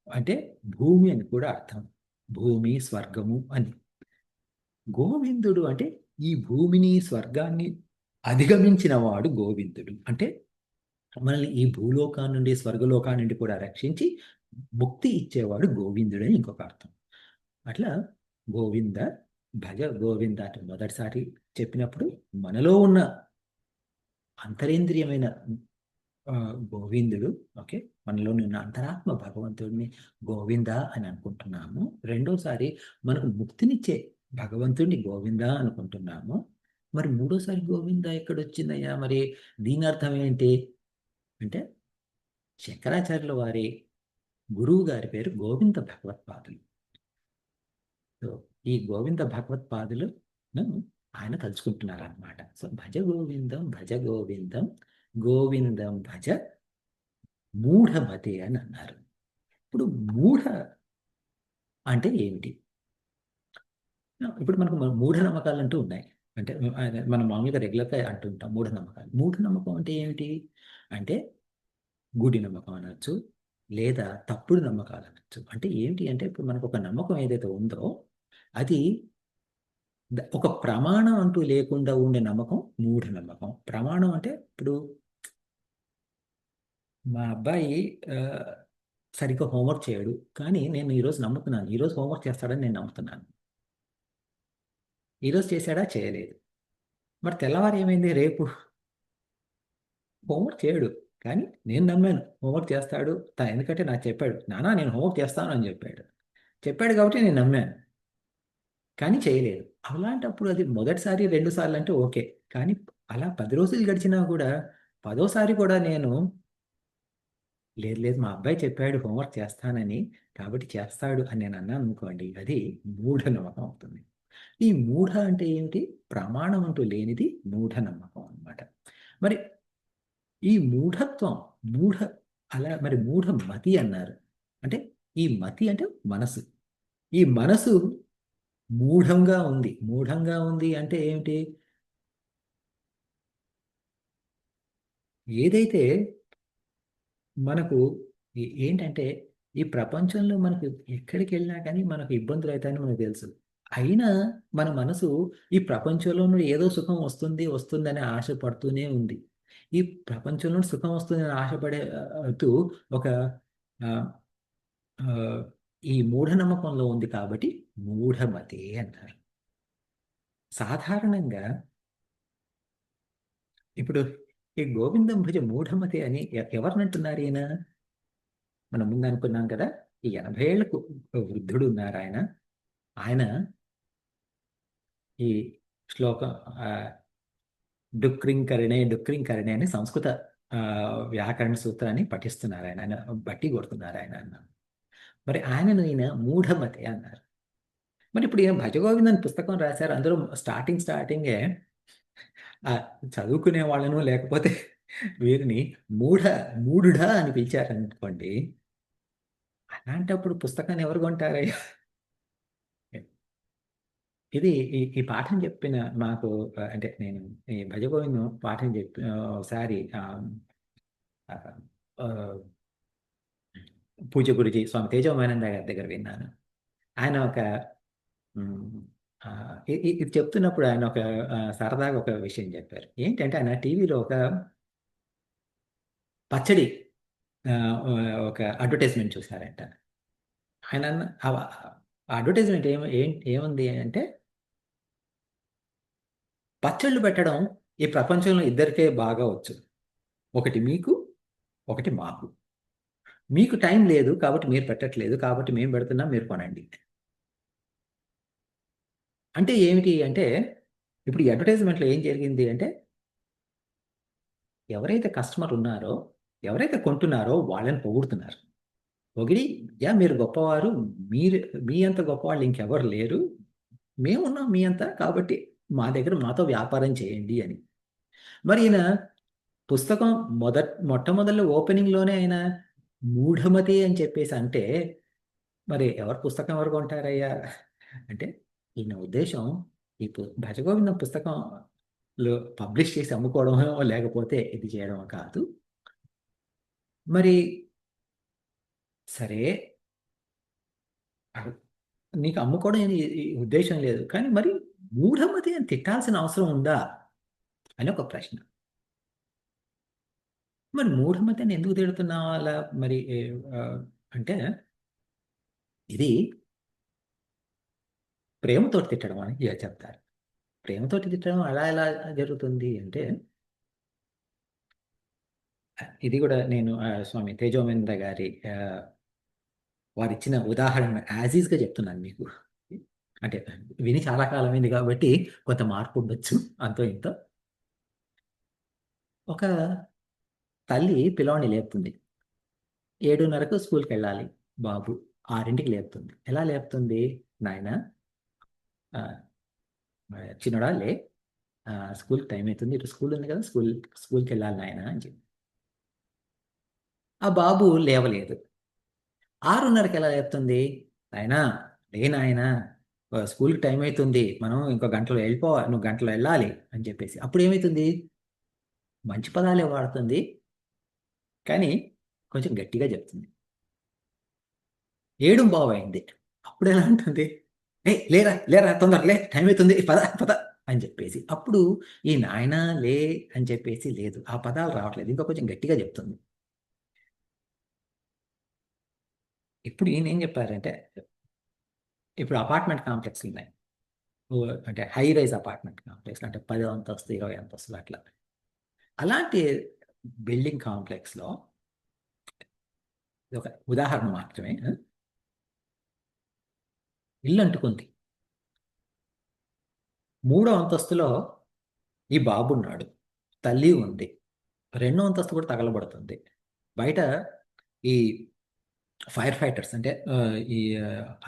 అంటే భూమి అని కూడా అర్థం. భూమి, స్వర్గము అని. గోవిందుడు అంటే ఈ భూమిని, స్వర్గాన్ని అధిగమించిన వాడు గోవిందుడు. అంటే మనల్ని ఈ భూలోకం నుండి, స్వర్గలోకం నుండి కూడా రక్షించి ముక్తి ఇచ్చేవాడు గోవిందుడు అని ఇంకొక అర్థం. అట్లా గోవింద, భజ గోవింద అంటే మొదటిసారి చెప్పినప్పుడు మనలో ఉన్న అంతరేంద్రియమైన గోవిందుడు, ఓకే, మనలోని ఉన్న అంతరాత్మ భగవంతుడిని గోవింద అని అనుకుంటున్నాము. రెండోసారి మనకు ముక్తినిచ్చే భగవంతుడిని గోవింద అనుకుంటున్నాము. మరి మూడోసారి గోవింద ఎక్కడొచ్చిందయ్యా? మరి దీని అర్థం ఏంటి అంటే శంకరాచార్యుల వారి గురువు గారి పేరు గోవింద భగవత్పాదులు. సో ఈ గోవింద భగవత్పాదులను ఆయన తలుచుకుంటున్నారన్నమాట. సో భజ గోవిందం, భజ గోవిందం, గోవిందం భజ మూఢమతే అని అన్నారు. ఇప్పుడు మూఢ అంటే ఏమిటి? ఇప్పుడు మనకు మూఢనమ్మకాలు అంటూ ఉన్నాయి. అంటే మనం మామూలుగా రెగ్యులర్గా అంటూ ఉంటాం మూఢనమ్మకాలు. మూఢనమ్మకం అంటే ఏమిటి? అంటే గుడి నమ్మకం అనొచ్చు, లేదా తప్పుడు నమ్మకాలు అనొచ్చు. అంటే ఏమిటి అంటే ఇప్పుడు మనకు ఒక నమ్మకం ఏదైతే ఉందో అది ఒక ప్రమాణం అంటూ లేకుండా ఉండే నమ్మకం మూఢనమ్మకం. ప్రమాణం అంటే ఇప్పుడు మా అబ్బాయి సరిగ్గా హోంవర్క్ చేయడు. కానీ నేను ఈరోజు నమ్ముతున్నాను. ఈరోజు హోంవర్క్ చేస్తాడని నేను నమ్ముతున్నాను. ఈరోజు చేశాడా? చేయలేదు. మరి తెల్లవారు ఏమైంది? రేపు హోంవర్క్ చేయడు. కానీ నేను నమ్మాను హోంవర్క్ చేస్తాడు. ఎందుకంటే నాకు చెప్పాడు. నాన్న నేను హోంవర్క్ చేస్తాను అని చెప్పాడు. చెప్పాడు కాబట్టి నేను నమ్మాను. కానీ చేయలేదు. అలాంటప్పుడు అది మొదటిసారి, 2 సార్లు అంటే ఓకే. కానీ అలా 10 రోజులు గడిచినా కూడా 10వ సారి కూడా నేను లేదు లేదు మా అబ్బాయి చెప్పాడు హోంవర్క్ చేస్తానని కాబట్టి చేస్తాడు అని నేను అన్నాను అనుకోండి, అది మూఢనమ్మకం అవుతుంది. ఈ మూఢ అంటే ఏమిటి? ప్రమాణం అంటూ లేనిది మూఢనమ్మకం అన్నమాట. మరి ఈ మూఢత్వం, మూఢ అలా మరి మూఢమతి అన్నారు. అంటే ఈ మతి అంటే మనసు. ఈ మనసు మూఢంగా ఉంది. మూఢంగా ఉంది అంటే ఏమిటి? ఏదైతే మనకు ఏంటంటే ఈ ప్రపంచంలో మనకు ఎక్కడికి వెళ్ళినా కానీ మనకు ఇబ్బందులు అవుతాయని మనకు తెలుసు. అయినా మన మనసు ఈ ప్రపంచంలో నుండి ఏదో సుఖం వస్తుంది వస్తుందని ఆశపడుతూనే ఉంది. ఈ ప్రపంచంలో నుండి సుఖం వస్తుందని ఆశపడే తూ ఒక ఆ, ఆ, ఈ మూఢనమ్మకంలో ఉంది కాబట్టి మూఢమతి అంటారు. సాధారణంగా ఇప్పుడు ఈ గోవిందం భుజ మూఢమతి అని ఎవరినంటున్నారు ఈయన? మనం ముందు అనుకున్నాం కదా, ఈ 80 ఏళ్లకు వృద్ధుడు ఉన్నారు ఆయన. ఆయన ఈ శ్లోకం డుక్రింకరణే డుక్రింకరణే అని సంస్కృత ఆ, వ్యాకరణ సూత్రాన్ని పఠిస్తున్నారు ఆయన. ఆయన బట్టి కొడుతున్నారు ఆయన అన్న. మరి ఆయనను ఈయన మూఢమతి అన్నారు. మరి ఇప్పుడు ఈయన భజగోవిందన్ పుస్తకం రాశారు. అందులో స్టార్టింగే ఆ, చదువుకునే వాళ్ళను లేకపోతే వీరిని మూఢ మూఢుడా అని పిలిచారనుకోండి. అలాంటప్పుడు పుస్తకాన్ని ఎవరు కొంటారయ్యా? ఇది ఈ పాఠం చెప్పిన మాకు అంటే నేను ఈ భజగోవిందం పాఠం చెప్పి ఒకసారి ఆ, ఆ, పూజ్య గురుజీ స్వామి తేజోమానంద గారి దగ్గర విన్నాను. ఆయన ఒక ఉమ్, ఆ, ఇది చెప్తున్నప్పుడు ఆయన ఒక సరదాగా ఒక విషయం చెప్పారు. ఏంటంటే ఆయన టీవీలో ఒక పచ్చడి ఆ, ఒక అడ్వర్టైజ్మెంట్ చూసారంట. ఆయన అడ్వర్టైజ్మెంట్ ఏముంది అంటే, పచ్చళ్ళు పెట్టడం ఈ ప్రపంచంలో ఇద్దరికే బాగా వచ్చు. ఒకటి మీకు, ఒకటి మాకు. మీకు టైం లేదు కాబట్టి మీరు పెట్టట్లేదు, కాబట్టి మేము పెడుతున్నాం, మీరు కొనండి. అంటే ఏమిటి అంటే, ఇప్పుడు ఈ అడ్వర్టైజ్మెంట్లో ఏం జరిగింది అంటే, ఎవరైతే కస్టమర్ ఉన్నారో, ఎవరైతే కొంటున్నారో వాళ్ళని పొగుడుతున్నారు. పొగిడి, యా మీరు గొప్పవారు, మీరు మీ అంత గొప్పవాళ్ళు ఇంకెవరు లేరు, మేమున్నాం మీ అంతా, కాబట్టి మా దగ్గర మాతో వ్యాపారం చేయండి అని. మరి ఈయన పుస్తకం మొట్టమొదటి ఓపెనింగ్లోనే ఆయన మూఢమతి అని చెప్పేసి అంటే, మరి ఎవరు పుస్తకం ఎవరు కొంటారయ్యా అంటే, ఈయన ఉద్దేశం ఈ భజగోవిందం పుస్తకంలో పబ్లిష్ చేసి అమ్ముకోవడమో లేకపోతే ఇది చేయడం కాదు. మరి సరే, నీకు అమ్ముకోవడం ఈ ఉద్దేశం లేదు, కానీ మరి మూఢమతి అని తిట్టాల్సిన అవసరం ఉందా అని ఒక ప్రశ్న. మరి మూఢమతి అని ఎందుకు తిడుతున్నావు అలా? మరి ఆ, అంటే ఇది ప్రేమతో తిట్టడం అని చెప్తారు. ప్రేమతోటి తిట్టడం అలా ఎలా జరుగుతుంది అంటే, ఇది కూడా నేను స్వామి తేజోమేంద్ర గారి వారు ఇచ్చిన ఉదాహరణ గా చెప్తున్నాను మీకు. అంటే విని చాలా కాలమైంది కాబట్టి కొంత మార్పు ఉండొచ్చు, అంతో ఇంతో. ఒక తల్లి పిల్లవాడిని లేపుతుంది. 7:30కు స్కూల్కి వెళ్ళాలి బాబు. 6ంటికి లేపుతుంది. ఎలా లేపుతుంది? నాయన చిన్నడా లే, స్కూల్ టైం అవుతుంది, ఇటు స్కూల్ ఉంది కదా, స్కూల్కి వెళ్ళాలి నాయన అని చెప్పి. ఆ బాబు లేవలేదు. 6:30కి ఎలా లేపుతుంది? నాయనా లే నాయనా, స్కూల్కి టైం అవుతుంది, మనం ఇంకో గంటలో వెళ్ళిపోవాలి, నువ్వు గంటలో వెళ్ళాలి అని చెప్పేసి. అప్పుడు ఏమవుతుంది? మంచి పదాలే వాడుతుంది, కానీ కొంచెం గట్టిగా చెప్తుంది. 7:15 అయింది. అప్పుడు ఎలా ఉంటుంది? ఏ లేరా లేరా, తొందర లే, టైం అవుతుంది, పద పద అని చెప్పేసి. అప్పుడు ఈ నాయనా లే అని చెప్పేసి లేదు, ఆ పదాలు రావట్లేదు, ఇంకా కొంచెం గట్టిగా చెప్తుంది. ఇప్పుడు ఈయన ఏం చెప్పారంటే, ఇప్పుడు అపార్ట్మెంట్ కాంప్లెక్స్లు ఉన్నాయి. అంటే హై రైజ్ అపార్ట్మెంట్ కాంప్లెక్స్, అంటే 10 అంతస్తు 20 అంతస్తులు అట్లా. అలాంటి బిల్డింగ్ కాంప్లెక్స్లో ఒక ఉదాహరణ మాత్రమే, ఇల్లు అంటుకుంది. 3వ అంతస్తులో ఈ బాబు ఉన్నాడు, తల్లి ఉంది. 2వ అంతస్తు కూడా తగలబడుతుంది. బయట ఈ ఫైర్ ఫైటర్స్ అంటే ఈ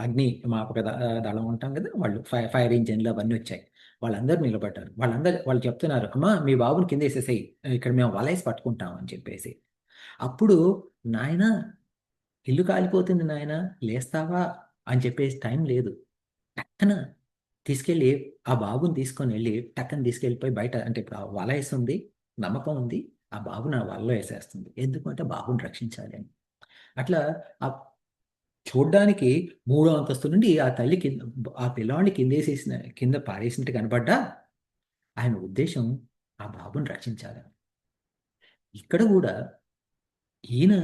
అగ్ని మాపక దళం ఉంటాం కదా, వాళ్ళు ఫైర్ ఇంజిన్లు అవన్నీ వచ్చాయి. వాళ్ళందరూ నిలబడ్డారు. వాళ్ళు చెప్తున్నారు, అమ్మా మీ బాబుని కింద వేసేసేయి, ఇక్కడ మేము వలేసి పట్టుకుంటాం అని చెప్పేసి. అప్పుడు నాయన ఇల్లు కాలిపోతుంది నాయన, లేస్తావా అని చెప్పేసి టైం లేదు. టక్కన తీసుకెళ్ళి ఆ బాబుని తీసుకొని వెళ్ళి టక్కన తీసుకెళ్ళిపోయి బయట, అంటే ఇప్పుడు ఆ వల వేస్తుంది, నమ్మకం ఉంది ఆ బాబు నా వలలో వేసేస్తుంది, ఎందుకంటే బాబుని రక్షించాలి అని. అట్లా ఆ చూడ్డానికి మూడో అంతస్తు నుండి ఆ తల్లి కింద, ఆ పిల్లవాడిని కిందేసేసిన, కింద పారేసినట్టు కనబడ్డా ఆయన ఉద్దేశం ఆ బాబుని రక్షించాలని. ఇక్కడ కూడా ఈయన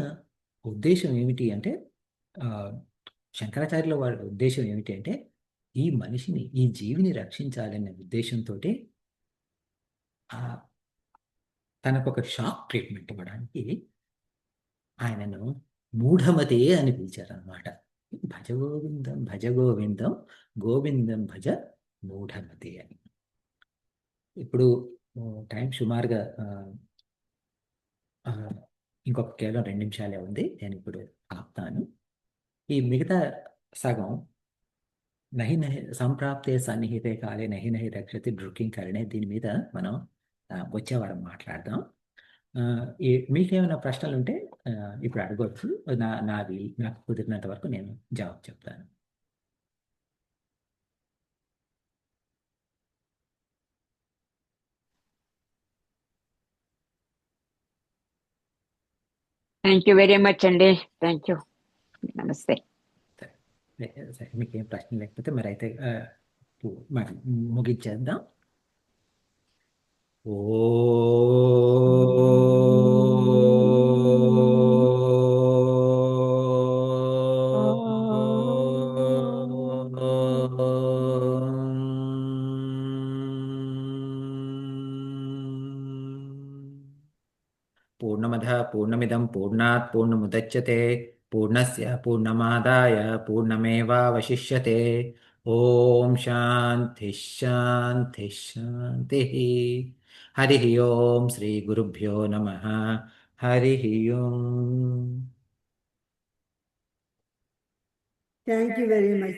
ఉద్దేశం ఏమిటి అంటే, ఆ, శంకరాచార్యుల వారి ఉద్దేశం ఏమిటి అంటే, ఈ మనిషిని, ఈ జీవిని రక్షించాలనే ఉద్దేశంతో తనకు ఒక షాక్ ట్రీట్మెంట్ ఇవ్వడానికి ఆయనను మూఢమతే అని పిలిచారనమాట. భజ గోవిందం భజ గోవిందం, గోవిందం భజ మూఢమతే అని. ఇప్పుడు టైం సుమారుగా ఆ, ఇంకొక కేవలం 2 నిమిషాలే ఉంది, నేను ఇప్పుడు ఆపుతాను. ఈ మిగతా సగం నహి నహి సంప్రాప్తే సన్నిహితే కాలే నహి నహి రక్షతి డ్రుకింగ్ కరణే, దీని మీద మనం వచ్చే వారం మాట్లాడదాం. ఆ, మీకేమైనా ప్రశ్నలు ఉంటే ఇప్పుడు అడగొచ్చు. నాకు కుదిరినంత వరకు నేను జవాబు చెప్తాను. థ్యాంక్ యూ వెరీ మచ్ అండి. Thank you. నమస్తే. సరే, మీకేం ప్రశ్న లేకపోతే మరి అయితే మరి ముగించేద్దాం. ఓ పూర్ణమద పూర్ణమిదం పూర్ణాత్ పూర్ణముదచ్యతే పూర్ణస్య పూర్ణమాదాయ పూర్ణమేవావశిష్యతే. ఓం శాంతి శాంతి శాంతి. హరి ఓం శ్రీ గురుభ్యో నమః. హరి ఓం. Thank you very much.